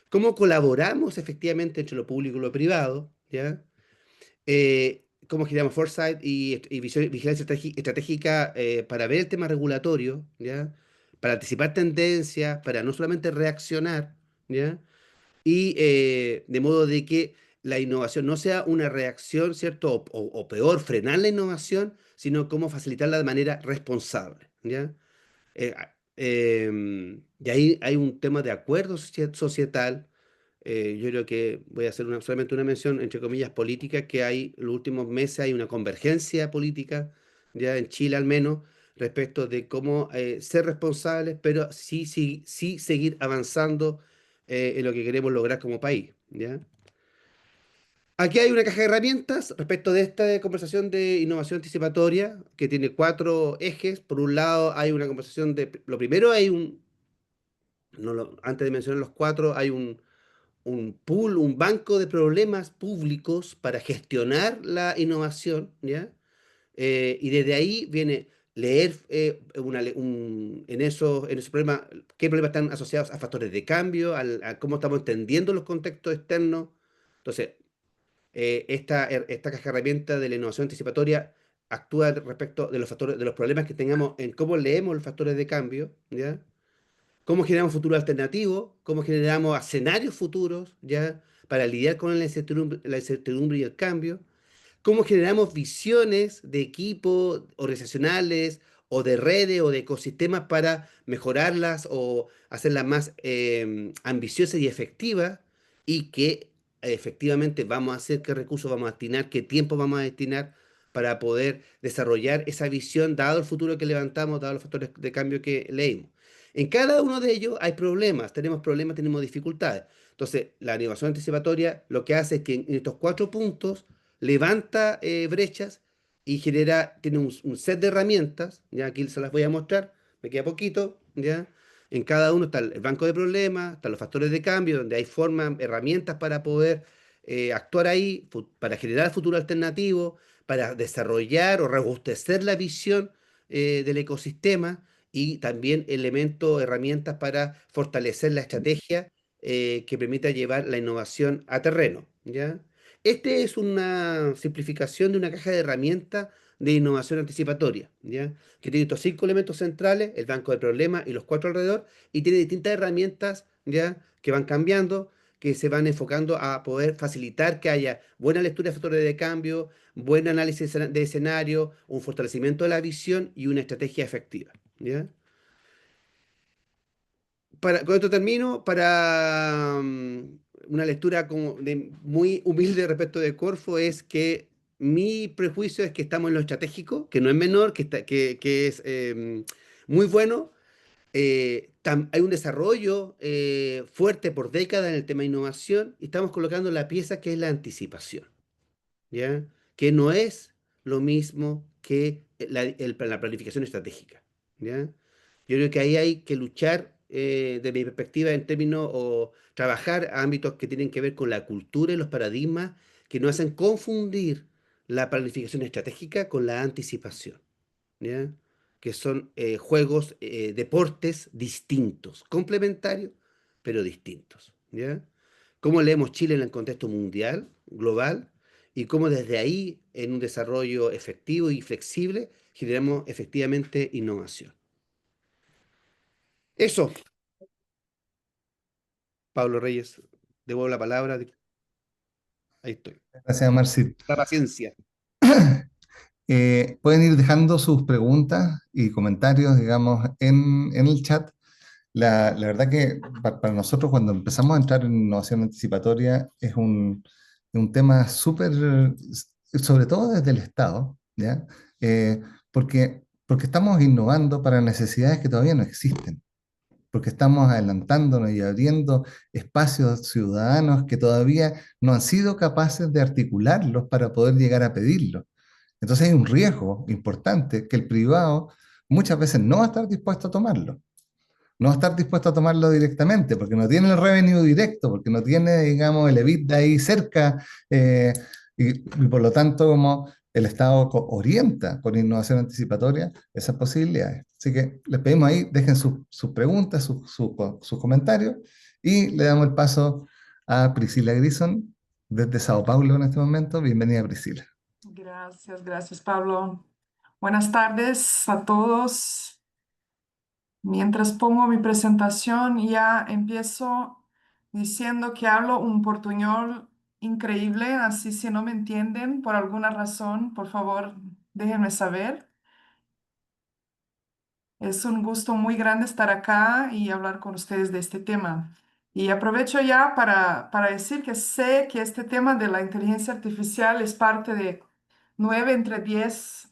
Cómo colaboramos efectivamente entre lo público y lo privado, ¿ya? Cómo generamos foresight y vigilancia estratégica para ver el tema regulatorio, ¿ya? Para anticipar tendencias, para no solamente reaccionar, ¿ya? Y de modo de que la innovación no sea una reacción, ¿cierto? O peor, frenar la innovación, sino cómo facilitarla de manera responsable, ¿ya? Y ahí hay un tema de acuerdo societal. Yo creo que voy a hacer solamente una mención, entre comillas, política, que hay, en los últimos meses hay una convergencia política, ya en Chile al menos, respecto de cómo ser responsables, pero sí seguir avanzando en lo que queremos lograr como país, ¿ya? Aquí hay una caja de herramientas respecto de esta conversación de innovación anticipatoria, que tiene cuatro ejes. Por un lado, hay una conversación de, lo primero hay antes de mencionar los cuatro, hay un pool, un banco de problemas públicos para gestionar la innovación, ¿ya? Y desde ahí viene leer en esos problemas, qué problemas están asociados a factores de cambio, a cómo estamos entendiendo los contextos externos. Entonces, esta caja de herramientas de la innovación anticipatoria actúa respecto de los factores, de los problemas que tengamos en cómo leemos los factores de cambio, ¿ya? Cómo generamos futuro alternativo, cómo generamos escenarios futuros, ¿ya? Para lidiar con la incertidumbre y el cambio, cómo generamos visiones de equipos organizacionales o de redes o de ecosistemas para mejorarlas o hacerlas más ambiciosas y efectivas y que efectivamente vamos a hacer, qué recursos vamos a destinar, qué tiempo vamos a destinar para poder desarrollar esa visión, dado el futuro que levantamos, dado los factores de cambio que leímos. En cada uno de ellos hay problemas, tenemos dificultades. Entonces, la innovación anticipatoria lo que hace es que en estos cuatro puntos levanta brechas y tiene un set de herramientas, ya aquí se las voy a mostrar, me queda poquito, ya. En cada uno está el banco de problemas, están los factores de cambio, donde hay formas, herramientas para poder actuar ahí, para generar futuro alternativo, para desarrollar o robustecer la visión del ecosistema y también elementos, herramientas para fortalecer la estrategia que permita llevar la innovación a terreno, ¿ya? Este es una simplificación de una caja de herramientas de innovación anticipatoria, ¿ya? Que tiene estos cinco elementos centrales, el banco de problemas y los cuatro alrededor, y tiene distintas herramientas, ¿ya? Que van cambiando, que se van enfocando a poder facilitar que haya buena lectura de factores de cambio, buen análisis de escenario, un fortalecimiento de la visión y una estrategia efectiva, ¿ya? Con esto termino, para una lectura como muy humilde respecto de Corfo, es que mi prejuicio es que estamos en lo estratégico, que no es menor, que es muy bueno. Hay un desarrollo fuerte por décadas en el tema de innovación y estamos colocando la pieza que es la anticipación, ¿ya? Que no es lo mismo que la planificación estratégica, ¿ya? Yo creo que ahí hay que luchar, de mi perspectiva, en términos o trabajar a ámbitos que tienen que ver con la cultura y los paradigmas que no hacen confundir la planificación estratégica con la anticipación, ¿ya? Que son juegos, deportes distintos, complementarios, pero distintos, ¿ya? Cómo leemos Chile en el contexto mundial, global, y cómo desde ahí, en un desarrollo efectivo y flexible, generamos efectivamente innovación. Eso, Pablo Reyes, devuelvo la palabra. Ahí estoy. Gracias, Marci. La paciencia. Pueden ir dejando sus preguntas y comentarios, digamos, en el chat. La verdad que para nosotros cuando empezamos a entrar en innovación anticipatoria es un tema súper, sobre todo desde el Estado, ¿ya? Porque estamos innovando para necesidades que todavía no existen, porque estamos adelantándonos y abriendo espacios ciudadanos que todavía no han sido capaces de articularlos para poder llegar a pedirlos. Entonces hay un riesgo importante que el privado muchas veces no va a estar dispuesto a tomarlo. No va a estar dispuesto a tomarlo directamente, porque no tiene el revenue directo, porque no tiene, digamos, el EBITDA ahí cerca, y por lo tanto, como el Estado orienta con innovación anticipatoria esas posibilidades. Así que les pedimos ahí, dejen sus preguntas, sus comentarios y le damos el paso a Priscila Grison desde Sao Paulo en este momento. Bienvenida, Priscila. Gracias, gracias, Pablo. Buenas tardes a todos. Mientras pongo mi presentación, ya empiezo diciendo que hablo un portuñol increíble, así si no me entienden por alguna razón, por favor, déjenme saber. Es un gusto muy grande estar acá y hablar con ustedes de este tema. Y aprovecho ya para decir que sé que este tema de la inteligencia artificial es parte de 9 entre 10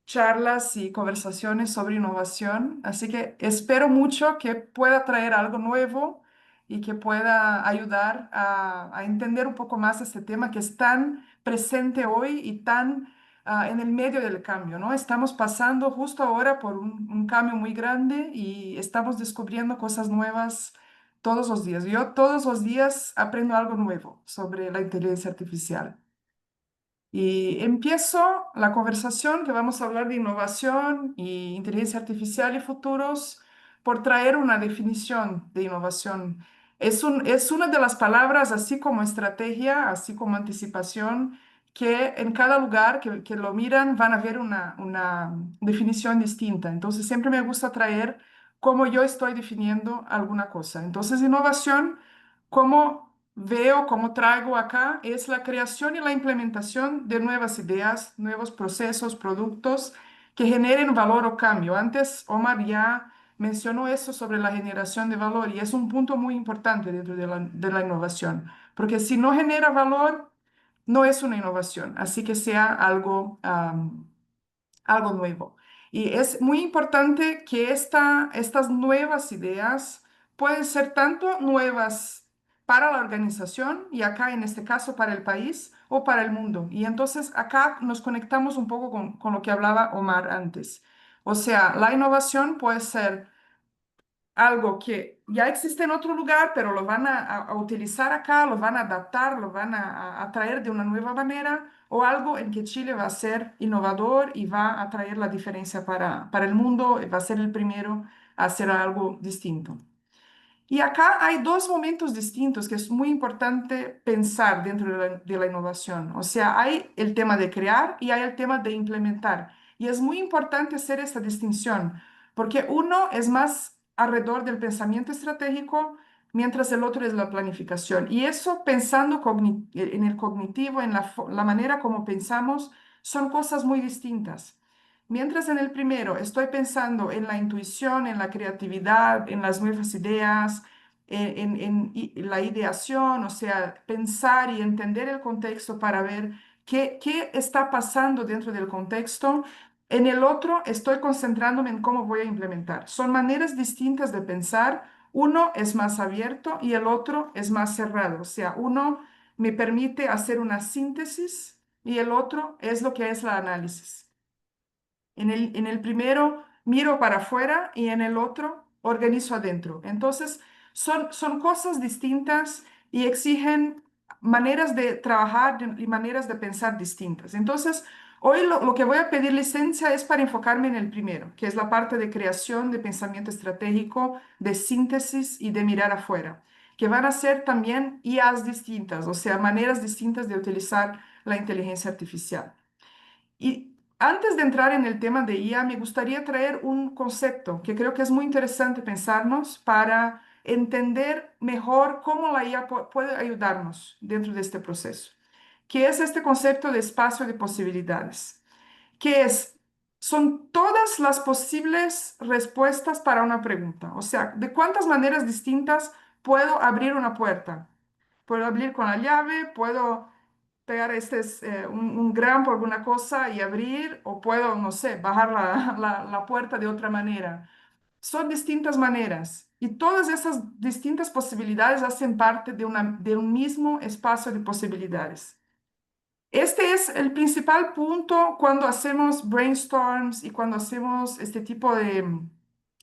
charlas y conversaciones sobre innovación, así que espero mucho que pueda traer algo nuevo y que pueda ayudar a entender un poco más este tema que es tan presente hoy y tan en el medio del cambio, ¿no? Estamos pasando justo ahora por un cambio muy grande y estamos descubriendo cosas nuevas todos los días. Yo todos los días aprendo algo nuevo sobre la inteligencia artificial. Y empiezo la conversación que vamos a hablar de innovación y inteligencia artificial y futuros por traer una definición de innovación. Es una de las palabras, así como estrategia, así como anticipación, que en cada lugar que lo miran van a ver una definición distinta. Entonces, siempre me gusta traer cómo yo estoy definiendo alguna cosa. Entonces, innovación, como veo, como traigo acá, es la creación y la implementación de nuevas ideas, nuevos procesos, productos que generen valor o cambio. Antes Omar ya mencionó eso sobre la generación de valor y es un punto muy importante dentro de la innovación, porque si no genera valor, no es una innovación, así que sea algo, algo nuevo. Y es muy importante que estas nuevas ideas pueden ser tanto nuevas para la organización y acá en este caso para el país o para el mundo. Y entonces acá nos conectamos un poco con lo que hablaba Omar antes. O sea, la innovación puede ser algo que ya existe en otro lugar, pero lo van a utilizar acá, lo van a adaptar, lo van a traer de una nueva manera, o algo en que Chile va a ser innovador y va a traer la diferencia para el mundo, va a ser el primero a hacer algo distinto. Y acá hay dos momentos distintos que es muy importante pensar dentro de la innovación. O sea, hay el tema de crear y hay el tema de implementar. Y es muy importante hacer esta distinción, porque uno es más alrededor del pensamiento estratégico, mientras el otro es la planificación. Y eso pensando en el cognitivo, en la manera como pensamos, son cosas muy distintas. Mientras en el primero estoy pensando en la intuición, en la creatividad, en las nuevas ideas, en la ideación, o sea, pensar y entender el contexto para ver qué está pasando dentro del contexto. En el otro estoy concentrándome en cómo voy a implementar. Son maneras distintas de pensar. Uno es más abierto y el otro es más cerrado. O sea, uno me permite hacer una síntesis y el otro es lo que es la análisis. En el primero miro para afuera y en el otro organizo adentro. Entonces, son cosas distintas y exigen maneras de trabajar y maneras de pensar distintas. Entonces, hoy lo que voy a pedir licencia es para enfocarme en el primero, que es la parte de creación, de pensamiento estratégico, de síntesis y de mirar afuera, que van a ser también IAs distintas, o sea, maneras distintas de utilizar la inteligencia artificial. Y antes de entrar en el tema de IA, me gustaría traer un concepto que creo que es muy interesante pensarnos para entender mejor cómo la IA puede ayudarnos dentro de este proceso, que es este concepto de espacio de posibilidades, que son todas las posibles respuestas para una pregunta. O sea, de cuántas maneras distintas puedo abrir una puerta. Puedo abrir con la llave, puedo pegar un gran por alguna cosa y abrir, o puedo, no sé, bajar la puerta de otra manera. Son distintas maneras y todas esas distintas posibilidades hacen parte de un mismo espacio de posibilidades. Este es el principal punto cuando hacemos brainstorms y cuando hacemos este tipo de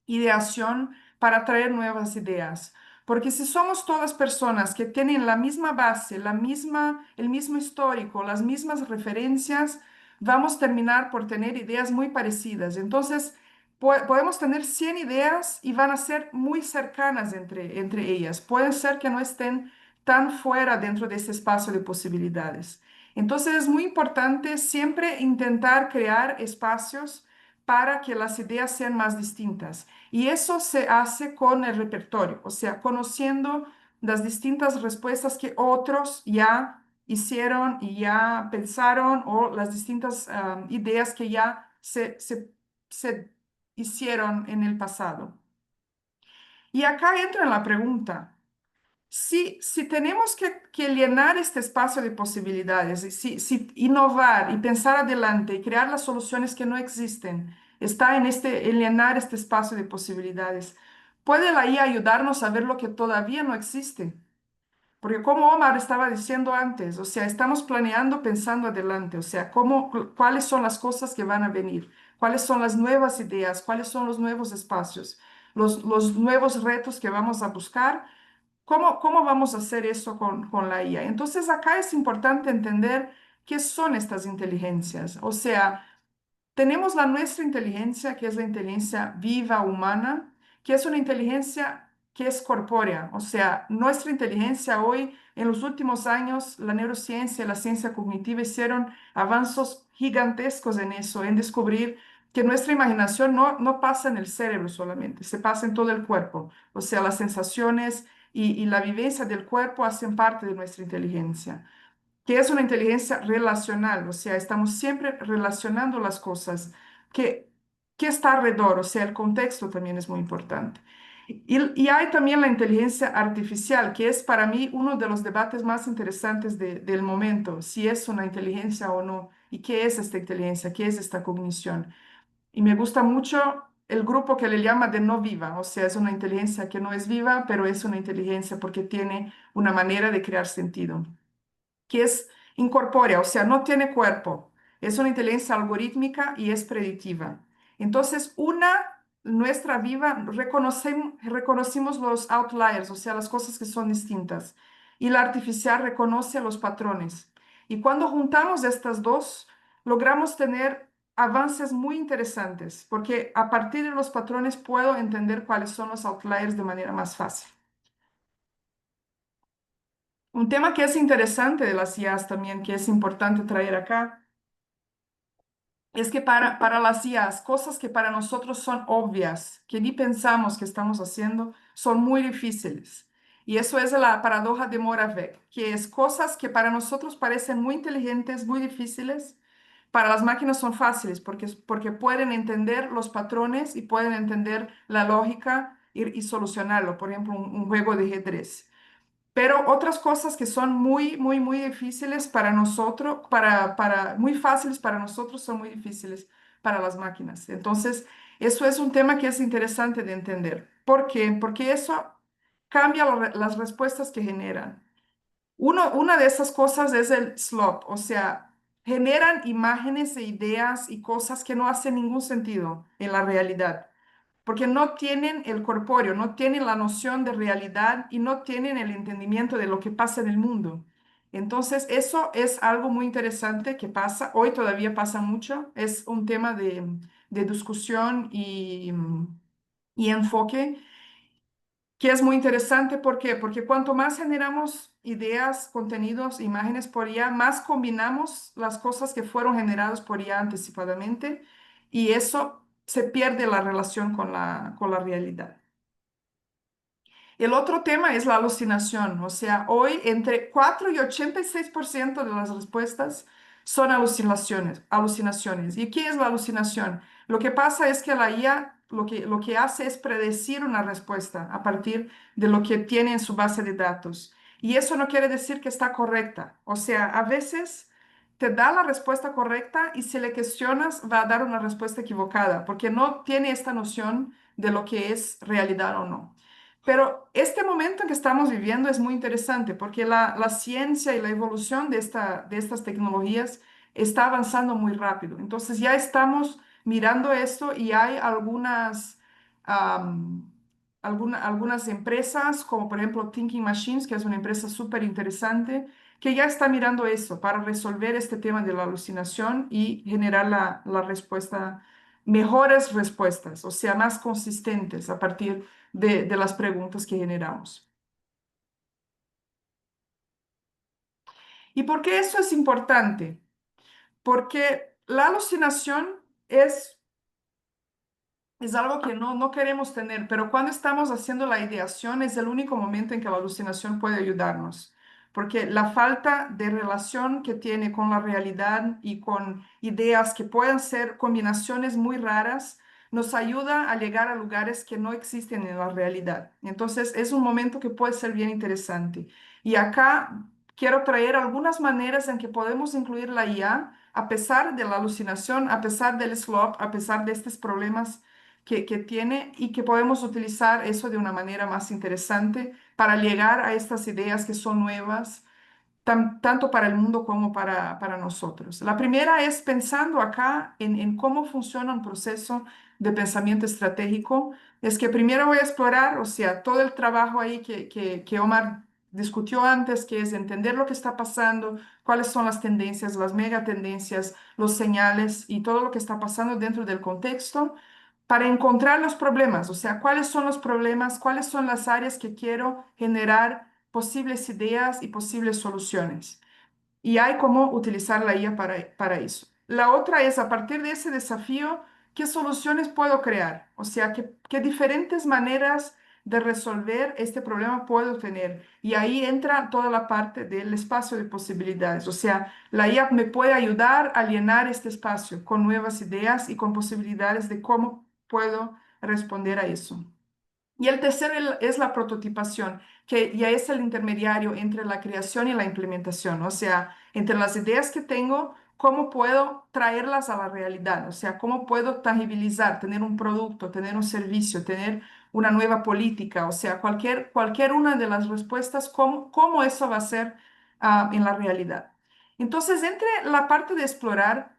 ideación para traer nuevas ideas. Porque si somos todas personas que tienen la misma base, el mismo histórico, las mismas referencias, vamos a terminar por tener ideas muy parecidas. Entonces, podemos tener 100 ideas y van a ser muy cercanas entre ellas. Pueden ser que no estén tan fuera dentro de ese espacio de posibilidades. Entonces, es muy importante siempre intentar crear espacios para que las ideas sean más distintas. Y eso se hace con el repertorio, o sea, conociendo las distintas respuestas que otros ya hicieron y ya pensaron o las distintas ideas que ya se hicieron en el pasado. Y acá entra la pregunta. Si tenemos que llenar este espacio de posibilidades, y si innovar y pensar adelante y crear las soluciones que no existen, está en llenar este espacio de posibilidades, ¿puede la IA ayudarnos a ver lo que todavía no existe? Porque como Omar estaba diciendo antes, o sea, estamos planeando pensando adelante, o sea, cuáles son las cosas que van a venir, cuáles son las nuevas ideas, cuáles son los nuevos espacios, los nuevos retos que vamos a buscar. ¿Cómo vamos a hacer eso con la IA? Entonces, acá es importante entender qué son estas inteligencias. O sea, tenemos la nuestra inteligencia, que es la inteligencia viva humana, que es una inteligencia que es corpórea. O sea, nuestra inteligencia hoy, en los últimos años, la neurociencia y la ciencia cognitiva hicieron avances gigantescos en eso, en descubrir que nuestra imaginación no pasa en el cerebro solamente, se pasa en todo el cuerpo. O sea, las sensaciones y la vivencia del cuerpo hacen parte de nuestra inteligencia, que es una inteligencia relacional, o sea, estamos siempre relacionando las cosas que, que está alrededor, o sea, el contexto también es muy importante. Y hay también la inteligencia artificial, que es para mí uno de los debates más interesantes del momento, si es una inteligencia o no, y qué es esta inteligencia, qué es esta cognición. Y me gusta mucho el grupo que le llama de no viva, o sea, es una inteligencia que no es viva, pero es una inteligencia porque tiene una manera de crear sentido, que es incorpórea, o sea, no tiene cuerpo. Es una inteligencia algorítmica y es predictiva. Entonces, nuestra viva, reconocimos los outliers, o sea, las cosas que son distintas. Y la artificial reconoce los patrones. Y cuando juntamos estas dos, logramos tener avances muy interesantes, porque a partir de los patrones puedo entender cuáles son los outliers de manera más fácil. Un tema que es interesante de las IAs también, que es importante traer acá, es que para las IAs, cosas que para nosotros son obvias, que ni pensamos que estamos haciendo, son muy difíciles. Y eso es la paradoja de Moravec, que es cosas que para nosotros parecen muy inteligentes, muy difíciles, para las máquinas son fáciles porque pueden entender los patrones y pueden entender la lógica y solucionarlo. Por ejemplo, un juego de ajedrez. Pero otras cosas que son muy, muy, muy difíciles para nosotros, muy fáciles para nosotros, son muy difíciles para las máquinas. Entonces, eso es un tema que es interesante de entender. ¿Por qué? Porque eso cambia las respuestas que generan. Una de esas cosas es el slop, o sea, generan imágenes e ideas y cosas que no hacen ningún sentido en la realidad porque no tienen el corpóreo, no tienen la noción de realidad y no tienen el entendimiento de lo que pasa en el mundo. Entonces, eso es algo muy interesante que pasa, hoy todavía pasa mucho, es un tema de discusión y enfoque que es muy interesante. ¿Por qué? Porque cuanto más generamos ideas, contenidos, imágenes por IA, más combinamos las cosas que fueron generadas por IA anticipadamente y eso se pierde la relación con la realidad. El otro tema es la alucinación, o sea, hoy entre 4 y 86% de las respuestas son alucinaciones. ¿Y qué es la alucinación? Lo que pasa es que la IA lo que hace es predecir una respuesta a partir de lo que tiene en su base de datos. Y eso no quiere decir que está correcta. O sea, a veces te da la respuesta correcta y si le cuestionas va a dar una respuesta equivocada porque no tiene esta noción de lo que es realidad o no. Pero este momento en que estamos viviendo es muy interesante porque la ciencia y la evolución de estas tecnologías está avanzando muy rápido. Entonces ya estamos mirando esto y hay am, algunas empresas, como por ejemplo Thinking Machines, que es una empresa súper interesante, que ya está mirando eso para resolver este tema de la alucinación y generar la respuesta, mejores respuestas, o sea, más consistentes a partir de las preguntas que generamos. ¿Y por qué eso es importante? Porque la alucinación es algo que no queremos tener, pero cuando estamos haciendo la ideación es el único momento en que la alucinación puede ayudarnos, porque la falta de relación que tiene con la realidad y con ideas que puedan ser combinaciones muy raras, nos ayuda a llegar a lugares que no existen en la realidad. Entonces es un momento que puede ser bien interesante. Y acá quiero traer algunas maneras en que podemos incluir la IA a pesar de la alucinación, a pesar del slop, a pesar de estos problemas que tiene y que podemos utilizar eso de una manera más interesante para llegar a estas ideas que son nuevas, tanto para el mundo como para nosotros. La primera es pensando acá en cómo funciona un proceso de pensamiento estratégico. Es que primero voy a explorar, o sea, todo el trabajo ahí que Omar discutió antes, que es entender lo que está pasando, cuáles son las tendencias, las megatendencias, los señales y todo lo que está pasando dentro del contexto para encontrar los problemas, o sea, cuáles son los problemas, cuáles son las áreas que quiero generar posibles ideas y posibles soluciones. Y hay cómo utilizar la IA para eso. La otra es, a partir de ese desafío, ¿qué soluciones puedo crear? O sea, qué diferentes maneras de resolver este problema puedo tener. Y ahí entra toda la parte del espacio de posibilidades. O sea, la IA me puede ayudar a llenar este espacio con nuevas ideas y con posibilidades de cómo puedo responder a eso. Y el tercero es la prototipación, que ya es el intermediario entre la creación y la implementación, o sea, entre las ideas que tengo, cómo puedo traerlas a la realidad, o sea, cómo puedo tangibilizar, tener un producto, tener un servicio, tener una nueva política, o sea, cualquier una de las respuestas, cómo eso va a ser en la realidad. Entonces, entre la parte de explorar,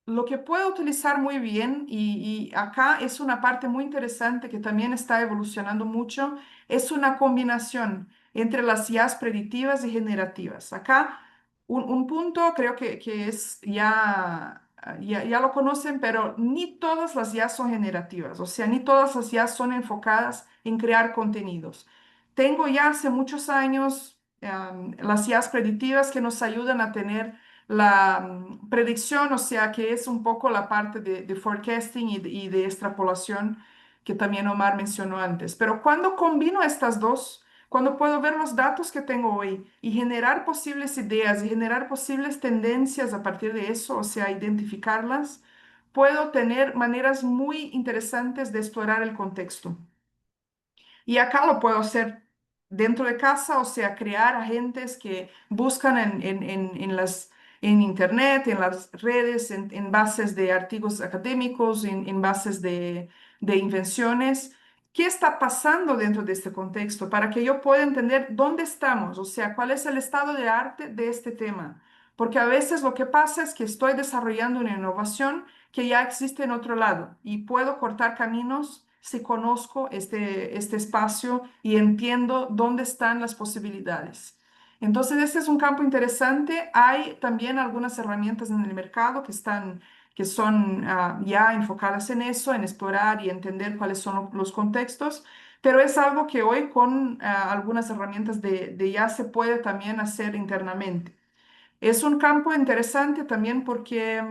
lo que puedo utilizar muy bien, y acá es una parte muy interesante que también está evolucionando mucho, es una combinación entre las IAs predictivas y generativas. Acá un punto creo que es ya lo conocen, pero ni todas las IAs son generativas, o sea, ni todas las IAs son enfocadas en crear contenidos. Tengo ya hace muchos años las IAs predictivas que nos ayudan a tener la predicción, o sea, que es un poco la parte de forecasting y de extrapolación que también Omar mencionó antes. Pero cuando combino estas dos, cuando puedo ver los datos que tengo hoy y generar posibles ideas y generar posibles tendencias a partir de eso, o sea, identificarlas, puedo tener maneras muy interesantes de explorar el contexto. Y acá lo puedo hacer dentro de casa, o sea, crear agentes que buscan en Internet, en las redes, en bases de artículos académicos, en bases de invenciones. ¿Qué está pasando dentro de este contexto para que yo pueda entender dónde estamos? O sea, cuál es el estado de arte de este tema. Porque a veces lo que pasa es que estoy desarrollando una innovación que ya existe en otro lado y puedo cortar caminos si conozco este espacio y entiendo dónde están las posibilidades. Entonces, este es un campo interesante. Hay también algunas herramientas en el mercado que son ya enfocadas en eso, en explorar y entender cuáles son los contextos, pero es algo que hoy con algunas herramientas de ya se puede también hacer internamente. Es un campo interesante también porque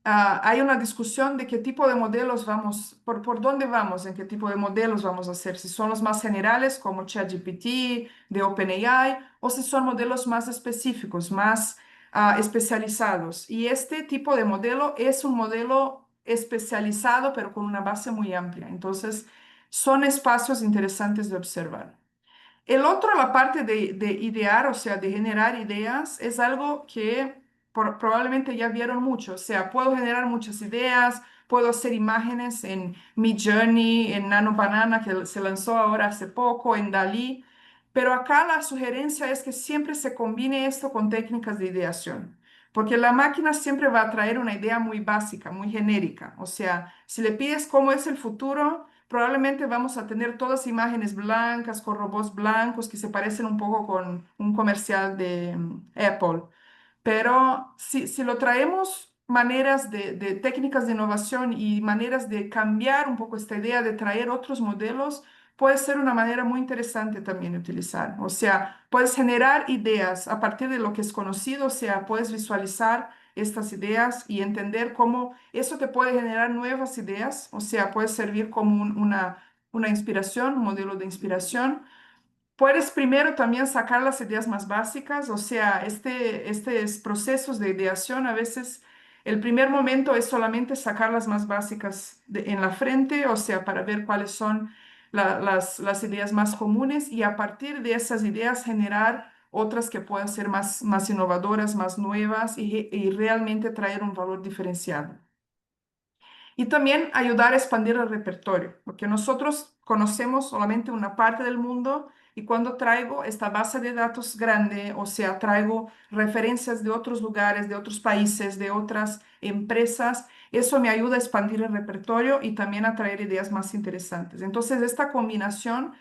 hay una discusión de qué tipo de modelos vamos, por dónde vamos, en qué tipo de modelos vamos a hacer, si son los más generales como ChatGPT de OpenAI o si son modelos más específicos, más especializados. Y este tipo de modelo es un modelo especializado, pero con una base muy amplia. Entonces, son espacios interesantes de observar. El otro, la parte de idear, o sea, de generar ideas, es algo que probablemente ya vieron mucho. O sea, puedo generar muchas ideas, puedo hacer imágenes en Midjourney, en Nano Banana, que se lanzó ahora hace poco, en Dalí. Pero acá la sugerencia es que siempre se combine esto con técnicas de ideación. Porque la máquina siempre va a traer una idea muy básica, muy genérica. O sea, si le pides cómo es el futuro, probablemente vamos a tener todas imágenes blancas con robots blancos que se parecen un poco con un comercial de Apple. Pero si lo traemos maneras de técnicas de innovación y maneras de cambiar un poco esta idea de traer otros modelos, puede ser una manera muy interesante también de utilizar. O sea, puedes generar ideas a partir de lo que es conocido, o sea, puedes visualizar estas ideas y entender cómo eso te puede generar nuevas ideas, o sea, puede servir como una inspiración, un modelo de inspiración. Puedes primero también sacar las ideas más básicas, o sea, estos procesos de ideación a veces el primer momento es solamente sacar las más básicas en la frente, o sea, para ver cuáles son las ideas más comunes y a partir de esas ideas generar otras que puedan ser más innovadoras, más nuevas y realmente traer un valor diferenciado. Y también ayudar a expandir el repertorio, porque nosotros conocemos solamente una parte del mundo y cuando traigo esta base de datos grande, o sea, traigo referencias de otros lugares, de otros países, de otras empresas, eso me ayuda a expandir el repertorio y también a traer ideas más interesantes. Entonces, esta combinación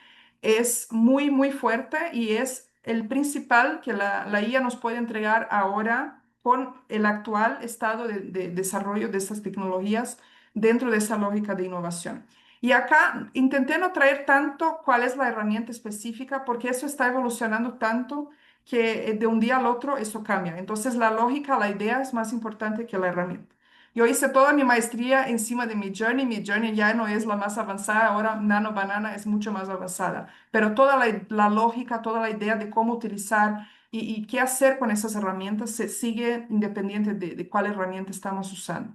es muy, muy fuerte y es el principal que la IA nos puede entregar ahora con el actual estado de desarrollo de estas tecnologías dentro de esa lógica de innovación. Y acá intenté no traer tanto cuál es la herramienta específica, porque eso está evolucionando tanto que de un día al otro eso cambia. Entonces la lógica, la idea es más importante que la herramienta. Yo hice toda mi maestría encima de mi journey ya no es la más avanzada, ahora Nano Banana es mucho más avanzada, pero toda la lógica, toda la idea de cómo utilizar y qué hacer con esas herramientas se sigue independiente de cuál herramienta estamos usando.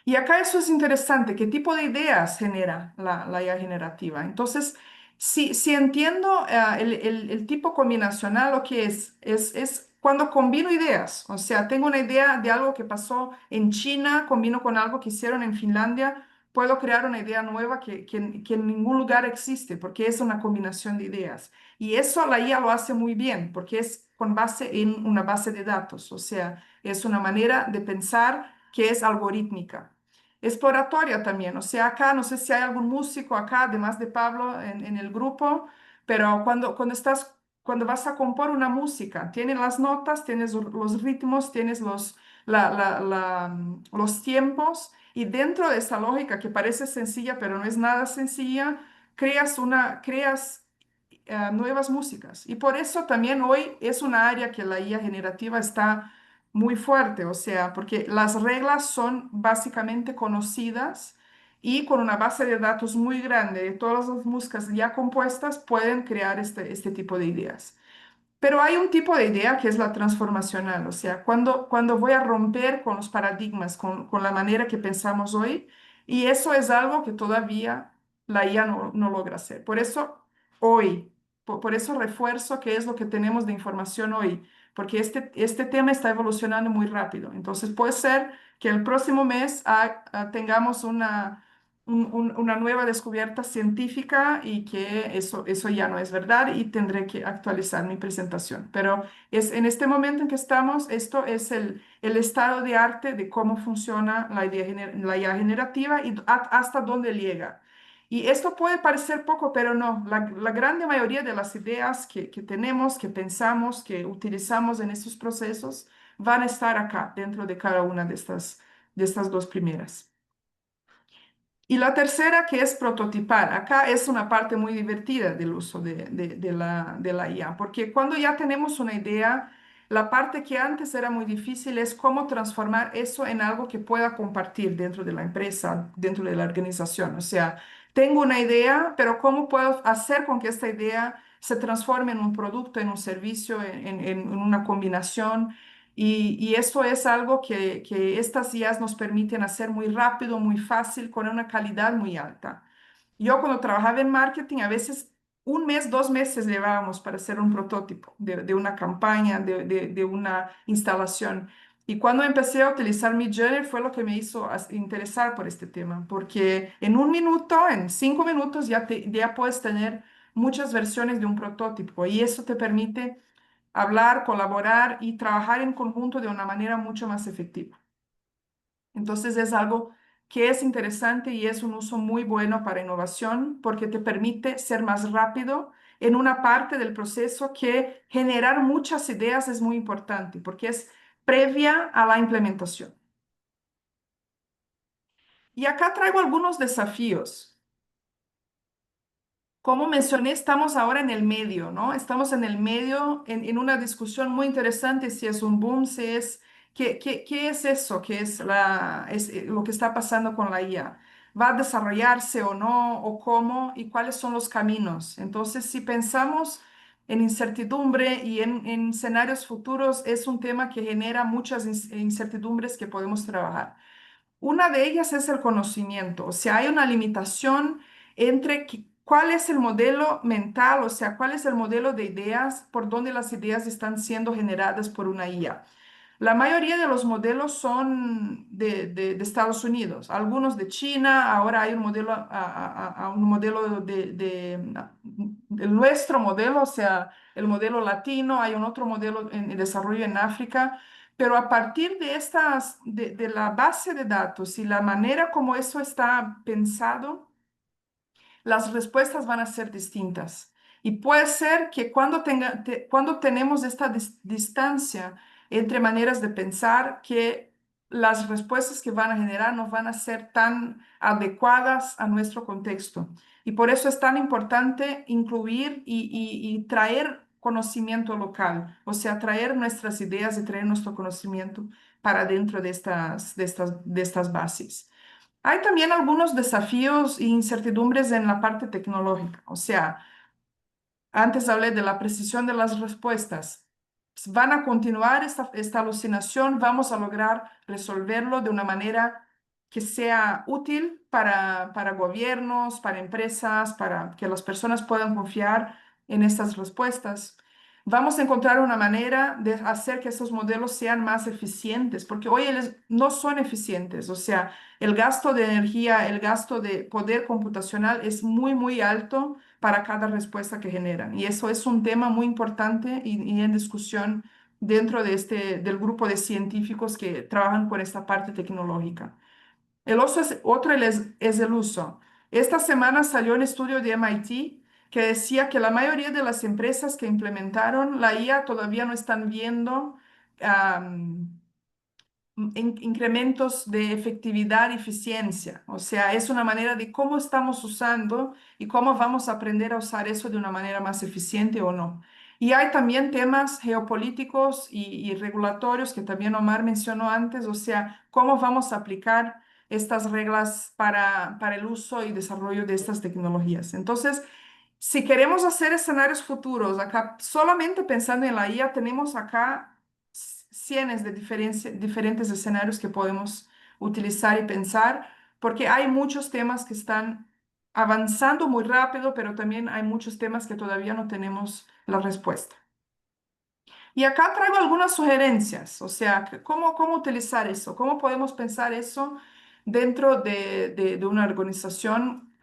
Y acá eso es interesante, ¿qué tipo de ideas genera la IA generativa? Entonces, si entiendo el tipo combinacional, lo que es cuando combino ideas, o sea, tengo una idea de algo que pasó en China, combino con algo que hicieron en Finlandia, puedo crear una idea nueva que en ningún lugar existe, porque es una combinación de ideas. Y eso la IA lo hace muy bien, porque es con base en una base de datos, o sea, es una manera de pensar que es algorítmica. Exploratoria también, o sea, acá no sé si hay algún músico acá, además de Pablo, en el grupo, pero cuando vas a compor una música, tienes las notas, tienes los ritmos, tienes los tiempos, y dentro de esa lógica que parece sencilla, pero no es nada sencilla, creas nuevas músicas. Y por eso también hoy es una área que la IA generativa está muy fuerte, o sea, porque las reglas son básicamente conocidas y con una base de datos muy grande de todas las músicas ya compuestas pueden crear este tipo de ideas. Pero hay un tipo de idea que es la transformacional, o sea, cuando voy a romper con los paradigmas, con la manera que pensamos hoy, y eso es algo que todavía la IA no logra hacer. Por eso hoy, por eso refuerzo qué es lo que tenemos de información hoy, porque este tema está evolucionando muy rápido. Entonces puede ser que el próximo mes tengamos una nueva descubierta científica y que eso ya no es verdad y tendré que actualizar mi presentación. Pero en este momento en que estamos, esto es el estado de arte de cómo funciona la IA generativa y hasta dónde llega. Y esto puede parecer poco, pero no. La grande mayoría de las ideas que tenemos, que pensamos, que utilizamos en estos procesos, van a estar acá, dentro de cada una de estas dos primeras. Y la tercera, que es prototipar. Acá es una parte muy divertida del uso de la IA, porque cuando ya tenemos una idea, la parte que antes era muy difícil es cómo transformar eso en algo que pueda compartir dentro de la empresa, dentro de la organización. O sea, tengo una idea, pero ¿cómo puedo hacer con que esta idea se transforme en un producto, en un servicio, en una combinación? Y eso es algo que estas IAs nos permiten hacer muy rápido, muy fácil, con una calidad muy alta. Yo cuando trabajaba en marketing, a veces un mes, 2 meses llevábamos para hacer un prototipo de una campaña, de una instalación. Y cuando empecé a utilizar Midjourney fue lo que me hizo interesar por este tema, porque en un minuto, en 5 minutos, ya puedes tener muchas versiones de un prototipo y eso te permite hablar, colaborar y trabajar en conjunto de una manera mucho más efectiva. Entonces es algo que es interesante y es un uso muy bueno para innovación porque te permite ser más rápido en una parte del proceso que generar muchas ideas es muy importante porque es previa a la implementación. Y acá traigo algunos desafíos. Como mencioné, estamos ahora en el medio, ¿no? Estamos en el medio, en una discusión muy interesante si es un boom, si es, ¿qué es eso? ¿Qué es, lo que está pasando con la IA? ¿Va a desarrollarse o no? ¿O cómo? ¿Y cuáles son los caminos? Entonces, si pensamos en incertidumbre y en escenarios futuros, es un tema que genera muchas incertidumbres que podemos trabajar. Una de ellas es el conocimiento, o sea, hay una limitación entre cuál es el modelo mental, o sea, cuál es el modelo de ideas por donde las ideas están siendo generadas por una IA. La mayoría de los modelos son de Estados Unidos, algunos de China, ahora hay un modelo, un modelo el nuestro modelo, o sea, el modelo latino, hay un otro modelo en desarrollo en África, pero a partir de estas, de la base de datos y la manera como eso está pensado, las respuestas van a ser distintas. Y puede ser que cuando tenemos esta distancia entre maneras de pensar, que las respuestas que van a generar no van a ser tan adecuadas a nuestro contexto. Y por eso es tan importante incluir y traer conocimiento local, o sea, traer nuestras ideas y traer nuestro conocimiento para dentro de estas bases. Hay también algunos desafíos e incertidumbres en la parte tecnológica. O sea, antes hablé de la precisión de las respuestas. Van a continuar esta alucinación, vamos a lograr resolverlo de una manera que sea útil para gobiernos, para empresas, para que las personas puedan confiar en estas respuestas. Vamos a encontrar una manera de hacer que estos modelos sean más eficientes, porque hoy ellos no son eficientes. O sea, el gasto de energía, el gasto de poder computacional es muy, muy alto para cada respuesta que generan. Y eso es un tema muy importante y en discusión dentro del grupo de científicos que trabajan con esta parte tecnológica. Otro es el uso. Esta semana salió un estudio de MIT que decía que la mayoría de las empresas que implementaron la IA todavía no están viendo incrementos de efectividad y eficiencia. O sea, es una manera de cómo estamos usando y cómo vamos a aprender a usar eso de una manera más eficiente o no. Y hay también temas geopolíticos y regulatorios que también Omar mencionó antes, o sea, cómo vamos a aplicar estas reglas para el uso y desarrollo de estas tecnologías. Entonces, si queremos hacer escenarios futuros, acá solamente pensando en la IA, tenemos acá cientos de diferentes escenarios que podemos utilizar y pensar, porque hay muchos temas que están avanzando muy rápido, pero también hay muchos temas que todavía no tenemos la respuesta. Y acá traigo algunas sugerencias, o sea, cómo utilizar eso, cómo podemos pensar eso dentro de una organización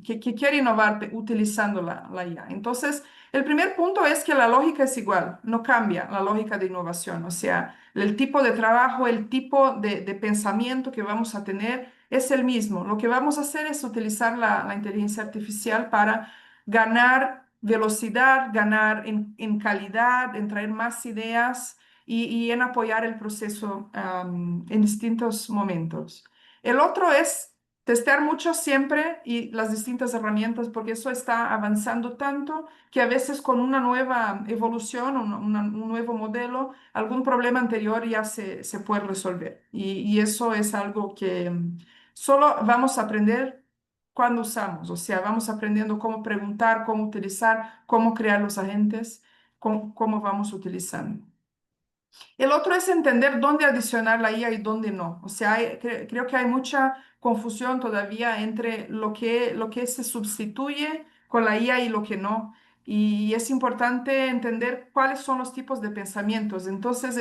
que quiere innovar utilizando la IA. Entonces, el primer punto es que la lógica es igual, no cambia la lógica de innovación, o sea, el tipo de trabajo, el tipo de pensamiento que vamos a tener es el mismo. Lo que vamos a hacer es utilizar la inteligencia artificial para ganar velocidad, ganar en calidad, en traer más ideas y en apoyar el proceso en distintos momentos. El otro es testear mucho siempre y las distintas herramientas, porque eso está avanzando tanto que a veces con una nueva evolución, un nuevo modelo, algún problema anterior ya se puede resolver. Y eso es algo que solo vamos a aprender cuando usamos, o sea, vamos aprendiendo cómo preguntar, cómo utilizar, cómo crear los agentes, cómo vamos utilizando. El otro es entender dónde adicionar la IA y dónde no. O sea, creo que hay mucha confusión todavía entre lo que se sustituye con la IA y lo que no. Y es importante entender cuáles son los tipos de pensamientos. Entonces,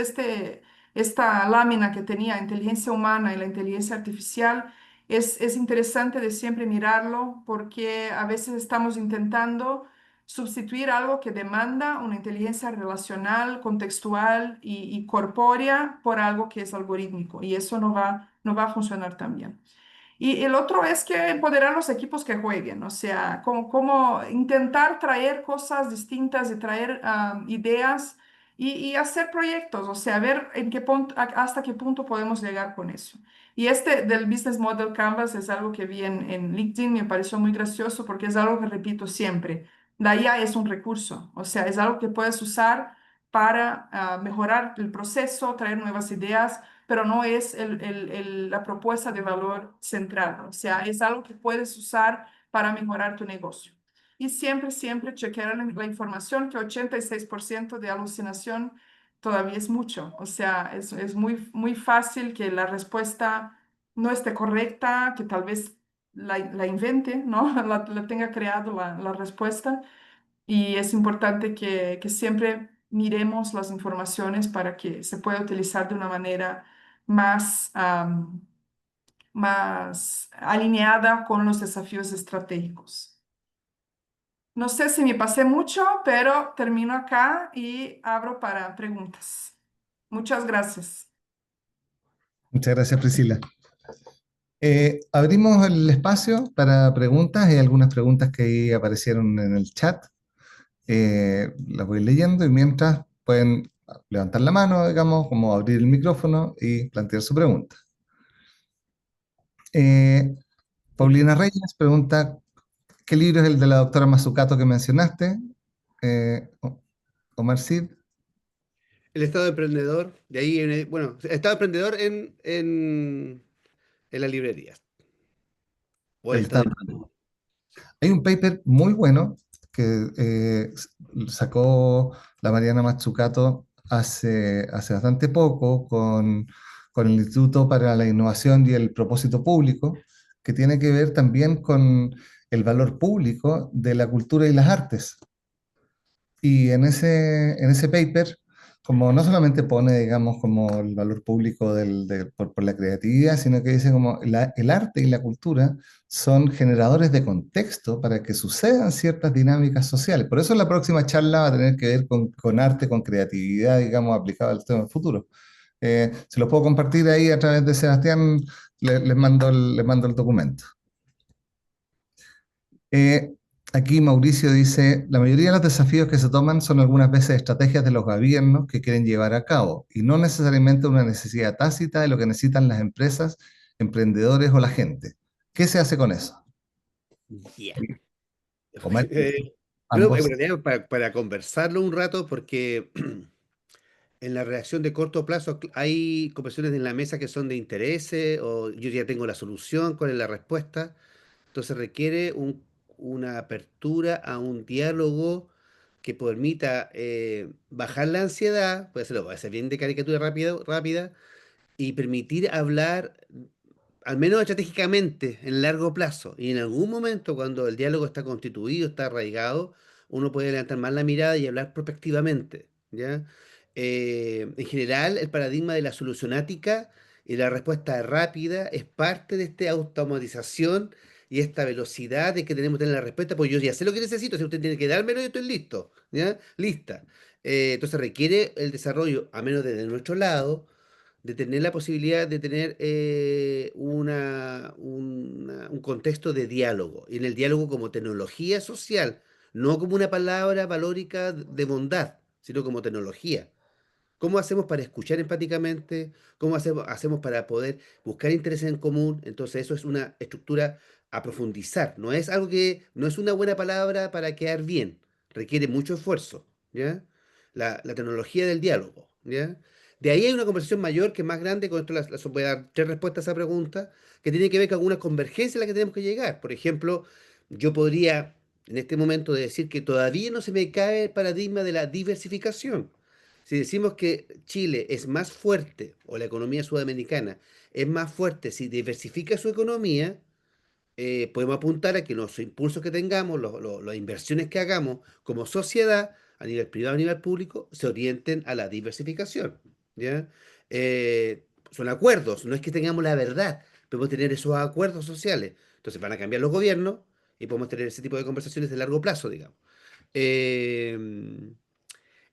esta lámina que tenía inteligencia humana y la inteligencia artificial es interesante de siempre mirarlo porque a veces estamos intentando sustituir algo que demanda una inteligencia relacional, contextual y corpórea por algo que es algorítmico. Y eso no va a funcionar tan bien. Y el otro es que empoderar los equipos que jueguen, o sea, como intentar traer cosas distintas y traer ideas y hacer proyectos, o sea, ver en qué punto, hasta qué punto podemos llegar con eso. Y este del Business Model Canvas es algo que vi en LinkedIn, me pareció muy gracioso porque es algo que repito siempre. La IA es un recurso, o sea, es algo que puedes usar para mejorar el proceso, traer nuevas ideas, pero no es la propuesta de valor central. O sea, es algo que puedes usar para mejorar tu negocio. Y siempre, siempre chequear la información, que 86% de alucinación todavía es mucho. O sea, es muy, muy fácil que la respuesta no esté correcta, que tal vez la invente, ¿no? La tenga creado la respuesta. Y es importante que siempre miremos las informaciones para que se pueda utilizar de una manera más, más alineada con los desafíos estratégicos. No sé si me pasé mucho, pero termino acá y abro para preguntas. Muchas gracias. Muchas gracias, Priscila. Abrimos el espacio para preguntas. Hay algunas preguntas que ahí aparecieron en el chat. Las voy leyendo y mientras pueden levantar la mano, digamos, como abrir el micrófono y plantear su pregunta. Eh, Paulina Reyes pregunta, ¿qué libro es el de la doctora Mazzucato que mencionaste? Omar Cid, El Estado emprendedor, de ahí, bueno, Estado emprendedor en las librerías. O el el Estado Estado. emprendedor. Hay un paper muy bueno que sacó la Mariana Mazzucato hace bastante poco con el Instituto para la Innovación y el Propósito Público, que tiene que ver también con el valor público de la cultura y las artes. Y en ese paper, como no solamente pone, digamos, como el valor público por la creatividad, sino que dice como el arte y la cultura son generadores de contexto para que sucedan ciertas dinámicas sociales. Por eso la próxima charla va a tener que ver con arte, con creatividad, digamos, aplicada al tema del futuro. Se los puedo compartir ahí a través de Sebastián, les mando el documento. Eh, Aquí Mauricio dice, la mayoría de los desafíos que se toman son algunas veces estrategias de los gobiernos que quieren llevar a cabo y no necesariamente una necesidad tácita de lo que necesitan las empresas, emprendedores o la gente. ¿Qué se hace con eso? Yeah. Omar, Creo que en ambos. realidad para conversarlo un rato, porque en la reacción de corto plazo hay conversaciones en la mesa que son de interés, o yo ya tengo la solución, cuál es la respuesta. Entonces requiere una apertura a un diálogo que permita bajar la ansiedad, puede ser bien de caricatura rápida, y permitir hablar, al menos estratégicamente, en largo plazo. Y en algún momento, cuando el diálogo está constituido, está arraigado, uno puede levantar más la mirada y hablar prospectivamente, ¿ya? En general, el paradigma de la solucionática y la respuesta rápida es parte de esta automatización y esta velocidad de que tenemos que tener la respuesta, pues yo ya sé lo que necesito, si usted tiene que dármelo, yo estoy listo, ¿ya? Lista. Entonces requiere el desarrollo, a menos desde nuestro lado, de tener la posibilidad de tener un contexto de diálogo, y en el diálogo como tecnología social, no como una palabra valórica de bondad, sino como tecnología. ¿Cómo hacemos para escuchar empáticamente? ¿Cómo hacemos para poder buscar intereses en común? Entonces eso es una estructura a profundizar. No es algo que, no es una buena palabra para quedar bien. Requiere mucho esfuerzo, ¿ya? La tecnología del diálogo, ¿ya? De ahí hay una conversación mayor que es más grande, con esto voy a dar tres respuestas a esa pregunta, que tiene que ver con algunas convergencias a las que tenemos que llegar. Por ejemplo, yo podría en este momento decir que todavía no se me cae el paradigma de la diversificación. Si decimos que Chile es más fuerte, o la economía sudamericana es más fuerte si diversifica su economía, podemos apuntar a que los impulsos que tengamos, las inversiones que hagamos como sociedad, a nivel privado, a nivel público, se orienten a la diversificación, ¿ya? Son acuerdos, no es que tengamos la verdad, podemos tener esos acuerdos sociales. Entonces van a cambiar los gobiernos y podemos tener ese tipo de conversaciones de largo plazo, digamos. Eh,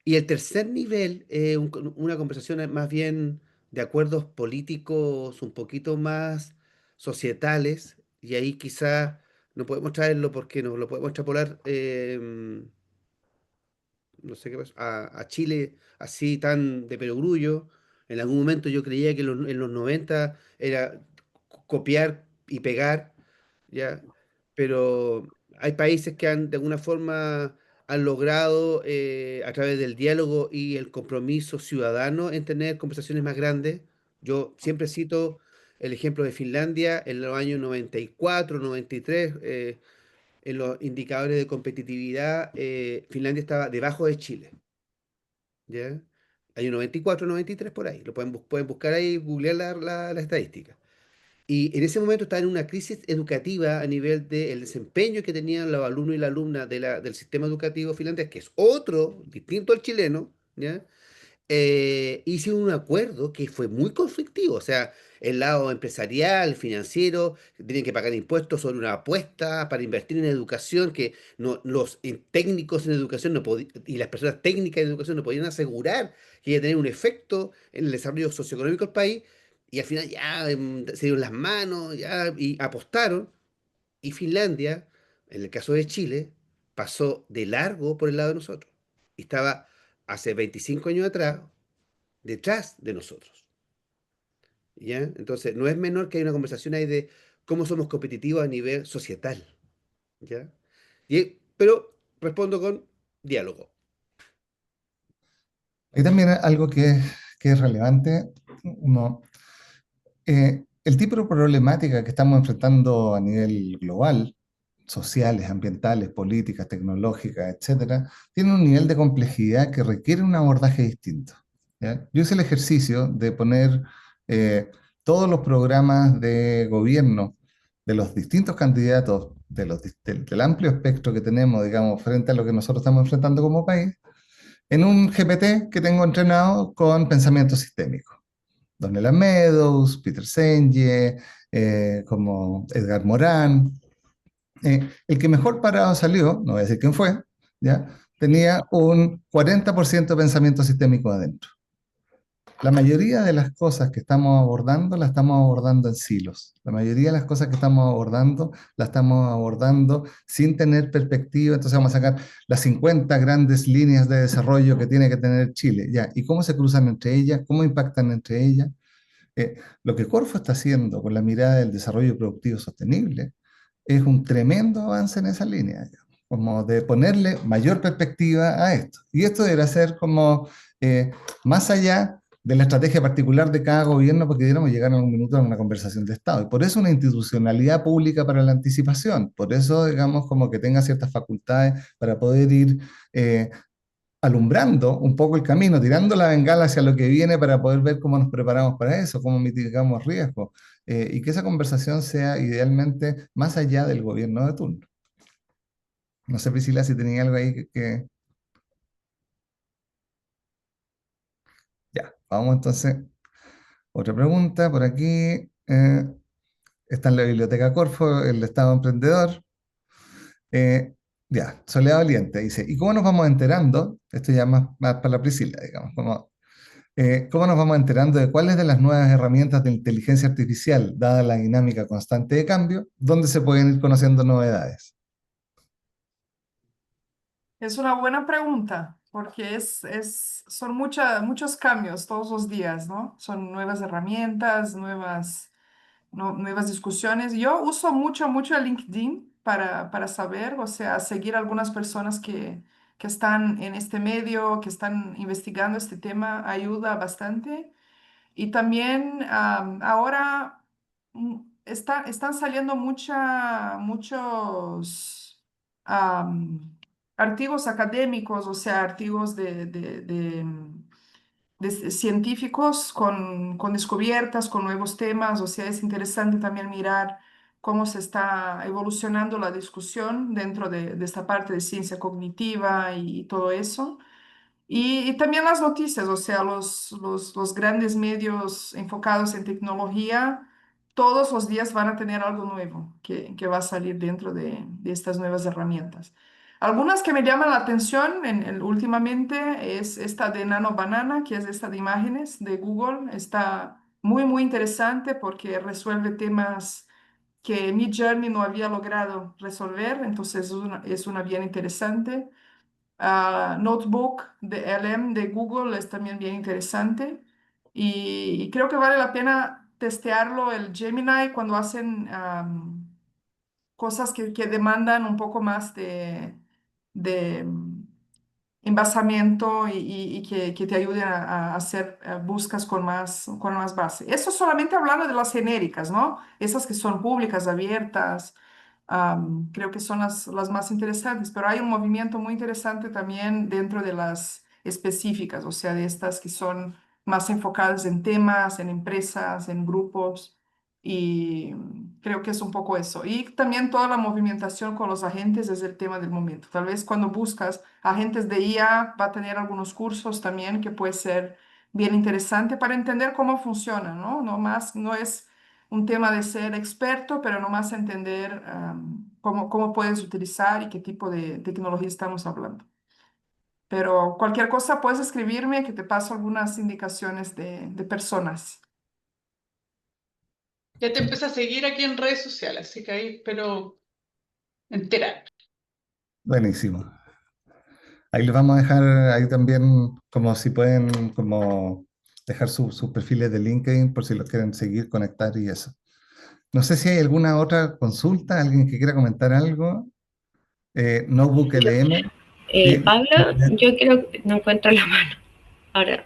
y el tercer nivel es una conversación más bien de acuerdos políticos un poquito más societales, y ahí quizás no podemos traerlo porque no lo podemos extrapolar, no sé qué pasó, a Chile así tan de perogrullo. En algún momento yo creía que en los 90 era copiar y pegar, ¿ya? Pero hay países que han, de alguna forma, han logrado, a través del diálogo y el compromiso ciudadano, en tener conversaciones más grandes. Yo siempre cito el ejemplo de Finlandia en los años 94, 93, en los indicadores de competitividad, Finlandia estaba debajo de Chile, ¿ya? Año 94, 93 por ahí. Lo pueden buscar ahí, googlear la estadística. Y en ese momento estaba en una crisis educativa a nivel del desempeño que tenían los alumnos y las alumnas del sistema educativo finlandés, que es otro, distinto al chileno, ¿ya? Hicieron un acuerdo que fue muy conflictivo. O sea, el lado empresarial, financiero, tienen que pagar impuestos sobre una apuesta para invertir en educación, que los técnicos en educación y las personas técnicas en educación no podían asegurar que iba a tener un efecto en el desarrollo socioeconómico del país. Y al final ya se dieron las manos ya, y apostaron. Y Finlandia, en el caso de Chile, pasó de largo por el lado de nosotros. Y estaba hace 25 años atrás detrás de nosotros, ¿ya? Entonces, no es menor que hay una conversación ahí de cómo somos competitivos a nivel societal, ¿ya? Pero respondo con diálogo. Hay también algo que es relevante. Uno, el tipo de problemática que estamos enfrentando a nivel global, sociales, ambientales, políticas, tecnológicas, etcétera, tiene un nivel de complejidad que requiere un abordaje distinto. ¿Ya? Yo hice el ejercicio de poner eh, todos los programas de gobierno de los distintos candidatos, del amplio espectro que tenemos, digamos, frente a lo que nosotros estamos enfrentando como país, en un GPT que tengo entrenado con pensamiento sistémico. Donella Meadows, Peter Senge, como Edgar Morán. El que mejor parado salió, no voy a decir quién fue, ¿ya? Tenía un 40% de pensamiento sistémico adentro. La mayoría de las cosas que estamos abordando, las estamos abordando en silos. La mayoría de las cosas que estamos abordando, las estamos abordando sin tener perspectiva. Entonces vamos a sacar las 50 grandes líneas de desarrollo que tiene que tener Chile. ¿Ya? ¿Y cómo se cruzan entre ellas? ¿Cómo impactan entre ellas? Lo que Corfo está haciendo con la mirada del desarrollo productivo sostenible es un tremendo avance en esa línea, digamos, como de ponerle mayor perspectiva a esto. Y esto deberá ser como más allá de la estrategia particular de cada gobierno, porque diéramos llegar en un minuto a una conversación de Estado. Y por eso una institucionalidad pública para la anticipación, por eso, digamos, como que tenga ciertas facultades para poder ir alumbrando un poco el camino, tirando la bengala hacia lo que viene para poder ver cómo nos preparamos para eso, cómo mitigamos riesgos, y que esa conversación sea idealmente más allá del gobierno de turno. No sé, Priscila, si tenía algo ahí Ya, vamos entonces. Otra pregunta por aquí. Está en la Biblioteca Corfo, el Estado Emprendedor. Eh, ya, Soledad Valiente dice, ¿y cómo nos vamos enterando? Esto ya más para la Priscila, digamos, como ¿cómo nos vamos enterando de cuáles de las nuevas herramientas de inteligencia artificial, dada la dinámica constante de cambio, dónde se pueden ir conociendo novedades? Es una buena pregunta, porque son muchos cambios todos los días, ¿no? Son nuevas herramientas, nuevas discusiones. Yo uso mucho LinkedIn para saber, o sea, seguir algunas personas que están en este medio, que están investigando este tema, ayuda bastante. Y también ahora están saliendo muchos artículos académicos, o sea, artículos de científicos con descubiertas, con nuevos temas, o sea, es interesante también mirar cómo se está evolucionando la discusión dentro de esta parte de ciencia cognitiva y todo eso. Y también las noticias, o sea, los grandes medios enfocados en tecnología, todos los días van a tener algo nuevo que va a salir dentro de estas nuevas herramientas. Algunas que me llaman la atención últimamente es esta de Nano Banana, que es esta de imágenes de Google. Está muy, muy interesante porque resuelve temas que Midjourney no había logrado resolver, entonces es una bien interesante. Notebook de LM de Google es también bien interesante y creo que vale la pena testearlo el Gemini cuando hacen cosas que demandan un poco más de embasamiento y que te ayuden a hacer buscas con más base. Eso solamente hablando de las genéricas, ¿no? Esas que son públicas, abiertas, creo que son las más interesantes, pero hay un movimiento muy interesante también dentro de las específicas, o sea, de estas que son más enfocadas en temas, en empresas, en grupos. Y creo que es un poco eso. Y también toda la movimentación con los agentes es el tema del momento. Tal vez cuando buscas agentes de IA va a tener algunos cursos también que puede ser bien interesante para entender cómo funciona, ¿no? No más, no es un tema de ser experto, pero no más entender cómo puedes utilizar y qué tipo de tecnología estamos hablando. Pero cualquier cosa puedes escribirme que te paso algunas indicaciones de personas. Ya te empecé a seguir aquí en redes sociales, así que ahí espero enterar. Buenísimo. Ahí les vamos a dejar ahí también, como si pueden, como dejar sus perfiles de LinkedIn por si los quieren seguir, conectar y eso. No sé si hay alguna otra consulta, alguien que quiera comentar algo. Notebook LM. Sí. Pablo, yo creo que no encuentro la mano. Ahora,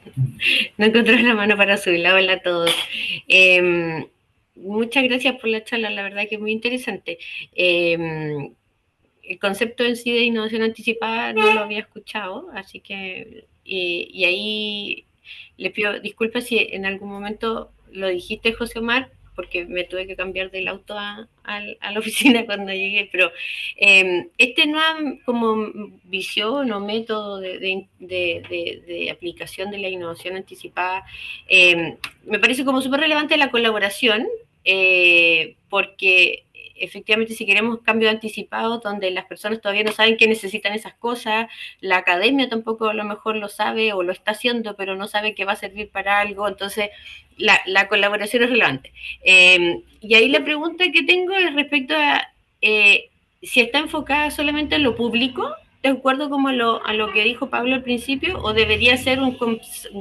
no encuentro la mano para subirla. Hola a todos. Eh, Muchas gracias por la charla, la verdad que es muy interesante. El concepto en sí de innovación anticipada no lo había escuchado, así que, y ahí le pido disculpas si en algún momento lo dijiste, José Omar, porque me tuve que cambiar del auto a la oficina cuando llegué, pero este nueva como visión o método de aplicación de la innovación anticipada, me parece como súper relevante la colaboración, porque efectivamente si queremos cambios anticipados donde las personas todavía no saben que necesitan esas cosas, la academia tampoco a lo mejor lo sabe o lo está haciendo, pero no sabe que va a servir para algo, entonces la colaboración es relevante. Y ahí la pregunta que tengo es respecto a si está enfocada solamente en lo público, de acuerdo como a lo que dijo Pablo al principio, o debería ser un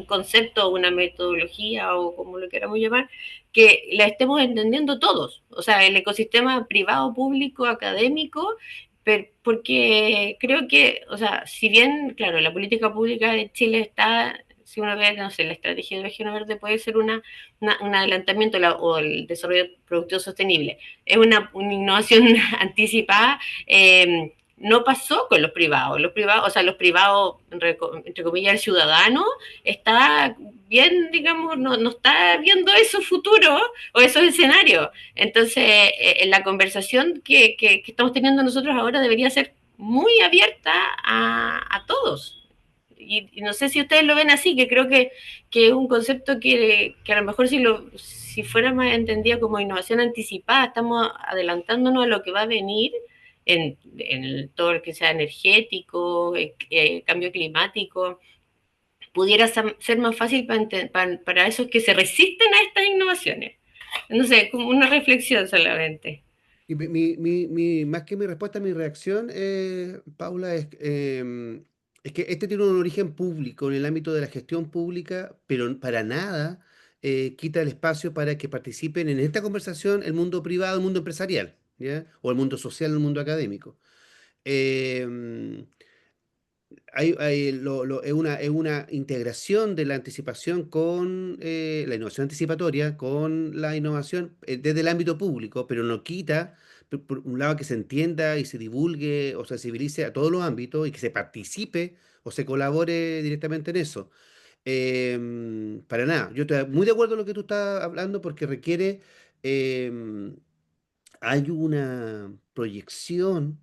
concepto, una metodología o como lo queramos llamar, que la estemos entendiendo todos, o sea, el ecosistema privado, público, académico, porque creo que, o sea, si bien, claro, la política pública de Chile está, si uno ve, no sé, la estrategia de región verde puede ser un adelantamiento o el desarrollo productivo sostenible, es una innovación anticipada. No pasó con los privados, o sea, los privados, entre comillas, el ciudadano está bien, digamos, no está viendo esos futuros o esos escenarios. Entonces, la conversación que estamos teniendo nosotros ahora debería ser muy abierta a todos. Y no sé si ustedes lo ven así, que creo que es un concepto que a lo mejor si fuera más entendida como innovación anticipada, estamos adelantándonos a lo que va a venir en todo lo que sea energético, cambio climático, pudiera ser más fácil para esos que se resisten a estas innovaciones. No sé, como una reflexión solamente. Y más que mi respuesta, mi reacción, Paula, es que este tiene un origen público en el ámbito de la gestión pública, pero para nada quita el espacio para que participen en esta conversación el mundo privado, el mundo empresarial, ¿ya? O el mundo social, el mundo académico. Em, es una integración de la anticipación con la innovación anticipatoria, con la innovación desde el ámbito público, pero no quita, por un lado, que se entienda y se divulgue o se sensibilice a todos los ámbitos y que se participe o se colabore directamente en eso. Para nada, yo estoy muy de acuerdo en lo que tú estás hablando porque requiere, em, hay una proyección,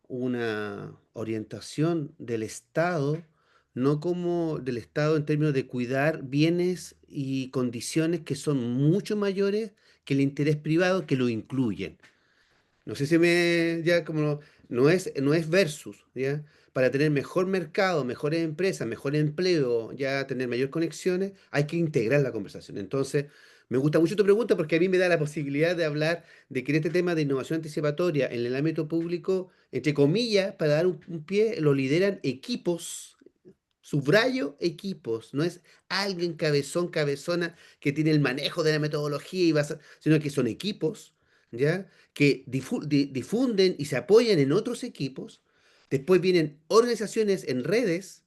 una orientación del Estado, no como del Estado en términos de cuidar bienes y condiciones que son mucho mayores que el interés privado que lo incluyen. No sé si me, ya como no es versus, ¿ya? Para tener mejor mercado, mejores empresas, mejor empleo, ya tener mayor conexiones, hay que integrar la conversación. Entonces, me gusta mucho tu pregunta porque a mí me da la posibilidad de hablar de que en este tema de innovación anticipatoria en el ámbito público, entre comillas, para dar un pie, lo lideran equipos. Subrayo equipos, no es alguien cabezón, cabezona que tiene el manejo de la metodología sino que son equipos, ¿ya? Que difunden y se apoyan en otros equipos. Después vienen organizaciones en redes,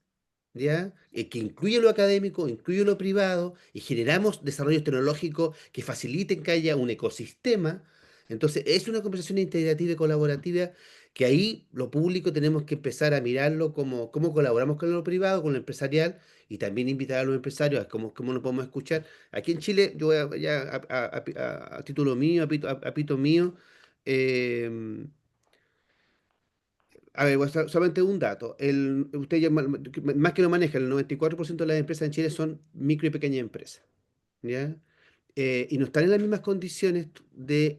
¿ya? Que incluye lo académico, incluye lo privado, y generamos desarrollos tecnológicos que faciliten que haya un ecosistema. Entonces, es una conversación integrativa y colaborativa que ahí lo público tenemos que empezar a mirarlo como cómo colaboramos con lo privado, con lo empresarial, y también invitar a los empresarios a cómo lo podemos escuchar. Aquí en Chile, yo voy ya a título mío, a pito mío, eh, a ver, solamente un dato. Usted ya más que lo maneja, el 94% de las empresas en Chile son micro y pequeñas empresas, ¿ya? Y no están en las mismas condiciones de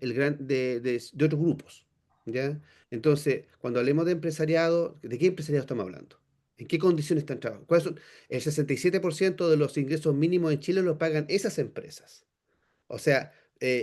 otros grupos, ¿ya? Entonces, cuando hablemos de empresariado, ¿de qué empresariado estamos hablando? ¿En qué condiciones están trabajando? ¿Cuáles son? El 67% de los ingresos mínimos en Chile los pagan esas empresas. O sea,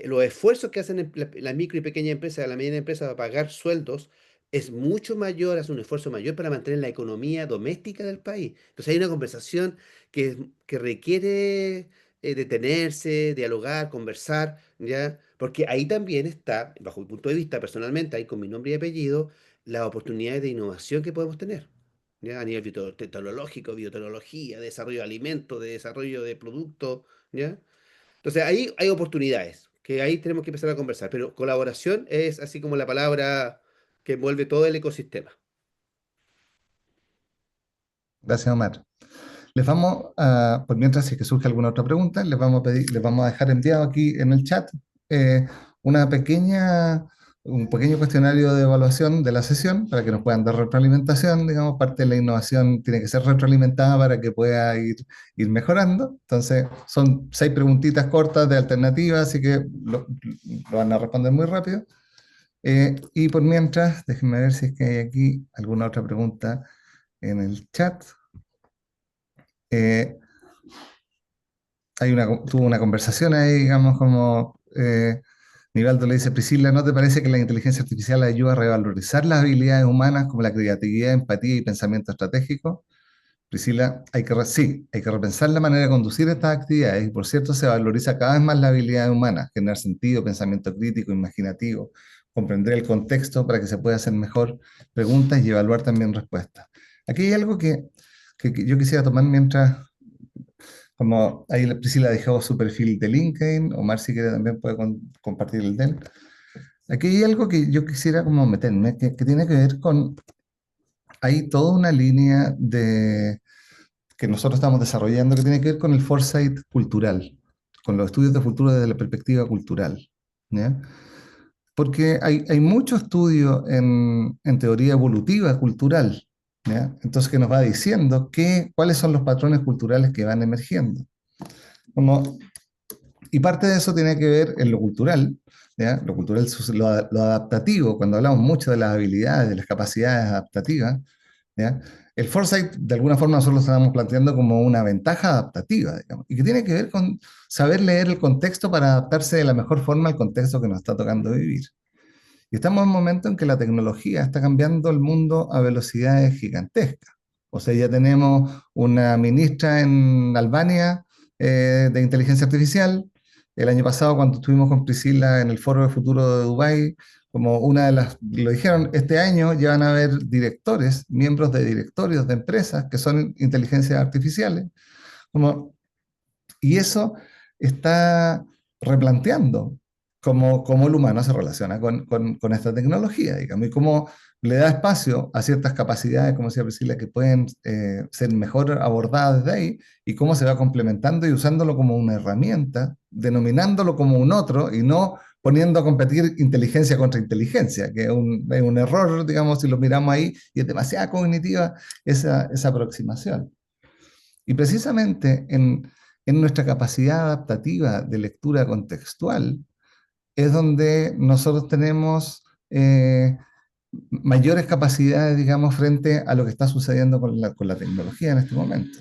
los esfuerzos que hacen la micro y pequeña empresa, la mediana empresa para pagar sueldos es mucho mayor, hace un esfuerzo mayor para mantener la economía doméstica del país. Entonces hay una conversación que requiere detenerse, dialogar, conversar, ¿ya? Porque ahí también está, bajo mi punto de vista personalmente, ahí con mi nombre y apellido, las oportunidades de innovación que podemos tener, ¿ya? A nivel tecnológico, biotecnología, desarrollo de alimentos, de desarrollo de productos, ¿ya? Entonces ahí hay oportunidades, que ahí tenemos que empezar a conversar, pero colaboración es así como la palabra que envuelve todo el ecosistema. Gracias, Omar. Les vamos a, por mientras, si es que surge alguna otra pregunta, les vamos a pedir, les vamos a dejar enviado aquí en el chat eh, una pequeña, un pequeño cuestionario de evaluación de la sesión para que nos puedan dar retroalimentación. Digamos, parte de la innovación tiene que ser retroalimentada para que pueda ir mejorando. Entonces, son 6 preguntitas cortas de alternativas, así que lo van a responder muy rápido. Y por mientras, déjenme ver si es que hay aquí alguna otra pregunta en el chat. Eh, tuvo una conversación ahí, digamos, como Nivaldo le dice, Priscila, ¿no te parece que la inteligencia artificial ayuda a revalorizar las habilidades humanas como la creatividad, empatía y pensamiento estratégico? Priscila, sí, hay que repensar la manera de conducir estas actividades y por cierto se valoriza cada vez más la habilidad humana, generar sentido, pensamiento crítico, imaginativo, comprender el contexto para que se pueda hacer mejor preguntas y evaluar también respuestas. Aquí hay algo que yo quisiera tomar mientras como ahí Priscila dejó su perfil de LinkedIn, Omar si quiere también puede compartir el de él. Aquí hay algo que yo quisiera como meterme, que tiene que ver con, hay toda una línea que nosotros estamos desarrollando que tiene que ver con el foresight cultural, con los estudios de futuro desde la perspectiva cultural, ¿ya? Porque hay mucho estudio en teoría evolutiva cultural, ¿ya? Entonces que nos va diciendo cuáles son los patrones culturales que van emergiendo. Como y parte de eso tiene que ver en lo cultural, ¿ya? Lo cultural, lo adaptativo, cuando hablamos mucho de las habilidades, de las capacidades adaptativas, ¿ya? El foresight, de alguna forma, nosotros lo estamos planteando como una ventaja adaptativa, digamos, y que tiene que ver con saber leer el contexto para adaptarse de la mejor forma al contexto que nos está tocando vivir. Y estamos en un momento en que la tecnología está cambiando el mundo a velocidades gigantescas. O sea, ya tenemos una ministra en Albania de inteligencia artificial. El año pasado, cuando estuvimos con Priscila en el Foro de Futuro de Dubái, como una de las, lo dijeron, este año ya van a haber directores, miembros de directorios de empresas que son inteligencias artificiales. Como, y eso está replanteando cómo el humano se relaciona con esta tecnología, digamos, y cómo le da espacio a ciertas capacidades, como decía Priscila, que pueden ser mejor abordadas desde ahí, y cómo se va complementando y usándolo como una herramienta, denominándolo como un otro, y no poniendo a competir inteligencia contra inteligencia, que es un error, digamos, si lo miramos ahí, y es demasiado cognitiva esa aproximación. Y precisamente en nuestra capacidad adaptativa de lectura contextual es donde nosotros tenemos mayores capacidades, digamos, frente a lo que está sucediendo con la tecnología en este momento.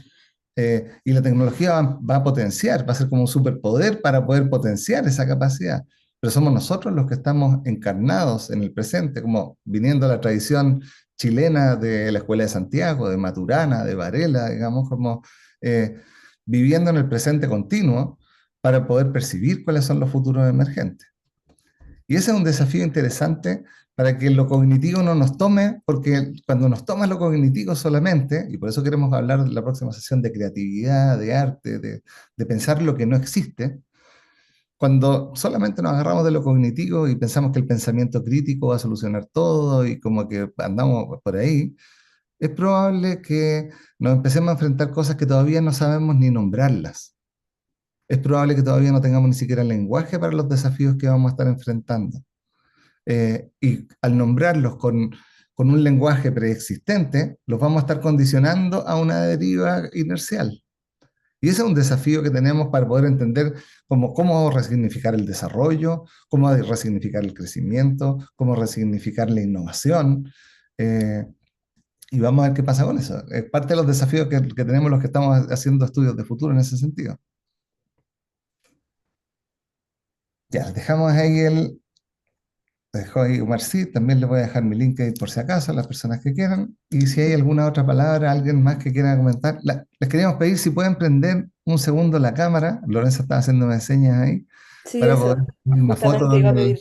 Y la tecnología va a potenciar, va a ser como un superpoder para poder potenciar esa capacidad. Pero somos nosotros los que estamos encarnados en el presente, como viniendo a la tradición chilena de la Escuela de Santiago, de Maturana, de Varela, digamos, como eh, viviendo en el presente continuo para poder percibir cuáles son los futuros emergentes. Y ese es un desafío interesante para que lo cognitivo no nos tome, porque cuando nos toma lo cognitivo solamente, y por eso queremos hablar en la próxima sesión de creatividad, de arte, de pensar lo que no existe, cuando solamente nos agarramos de lo cognitivo y pensamos que el pensamiento crítico va a solucionar todo y como que andamos por ahí, es probable que nos empecemos a enfrentar cosas que todavía no sabemos ni nombrarlas. Es probable que todavía no tengamos ni siquiera el lenguaje para los desafíos que vamos a estar enfrentando. Y al nombrarlos con un lenguaje preexistente, los vamos a estar condicionando a una deriva inercial. Y ese es un desafío que tenemos para poder entender cómo resignificar el desarrollo, cómo resignificar el crecimiento, cómo resignificar la innovación. eh, y vamos a ver qué pasa con eso. Es parte de los desafíos que tenemos los que estamos haciendo estudios de futuro en ese sentido. Ya, dejamos ahí dejó ahí Omar sí, también le voy a dejar mi link ahí por si acaso a las personas que quieran. Y si hay alguna otra palabra, alguien más que quiera comentar, les queríamos pedir si pueden prender un segundo la cámara. Lorenzo está haciéndome señas ahí Sí, para poder eso. sacar una foto Justamente iba a pedir.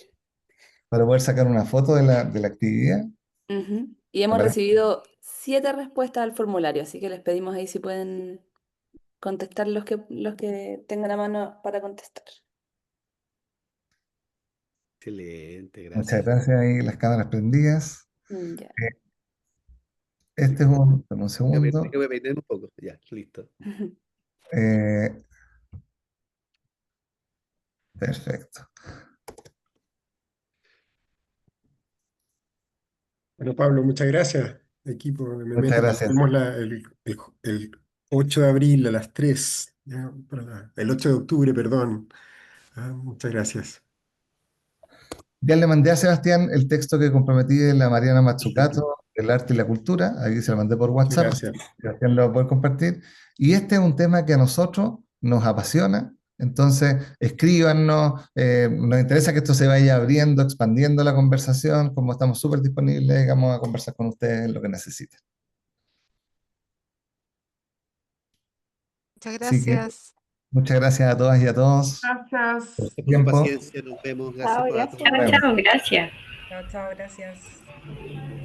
para poder sacar una foto de la actividad. Ujú. Y ¿Te hemos parece? recibido 7 respuestas al formulario, así que les pedimos ahí si pueden contestar los que tengan a mano para contestar. Excelente, Muchas gracias. gracias ahí, las cámaras prendidas. Ya. Eh, Este es dame un segundo. Déjame peinar un poco. Ya, listo. Eh, Perfecto. Bueno, Pablo, muchas gracias, equipo de Muchas Memética. Nos gracias. vemos el 8 de abril a las 3, ya, el 8 de octubre, perdón. Muchas gracias. Ya le mandé a Sebastián el texto que comprometí de la Mariana Perfecto. Mazzucato, el arte y la cultura. Ahí se lo mandé por Muchas WhatsApp. gracias. Sebastián lo va a poder compartir. Y este es un tema que a nosotros nos apasiona. Entonces, escríbanos. Nos interesa que esto se vaya abriendo, expandiendo la conversación. Como estamos súper disponibles, vamos a conversar con ustedes en lo que necesiten. Muchas Así que gracias. muchas gracias a todas y a todos por Gracias. su Por su tiempo. paciencia, nos vemos. Gracias Chao, por gracias. Nos Chao, vemos. chao, gracias. Chao, chao, gracias.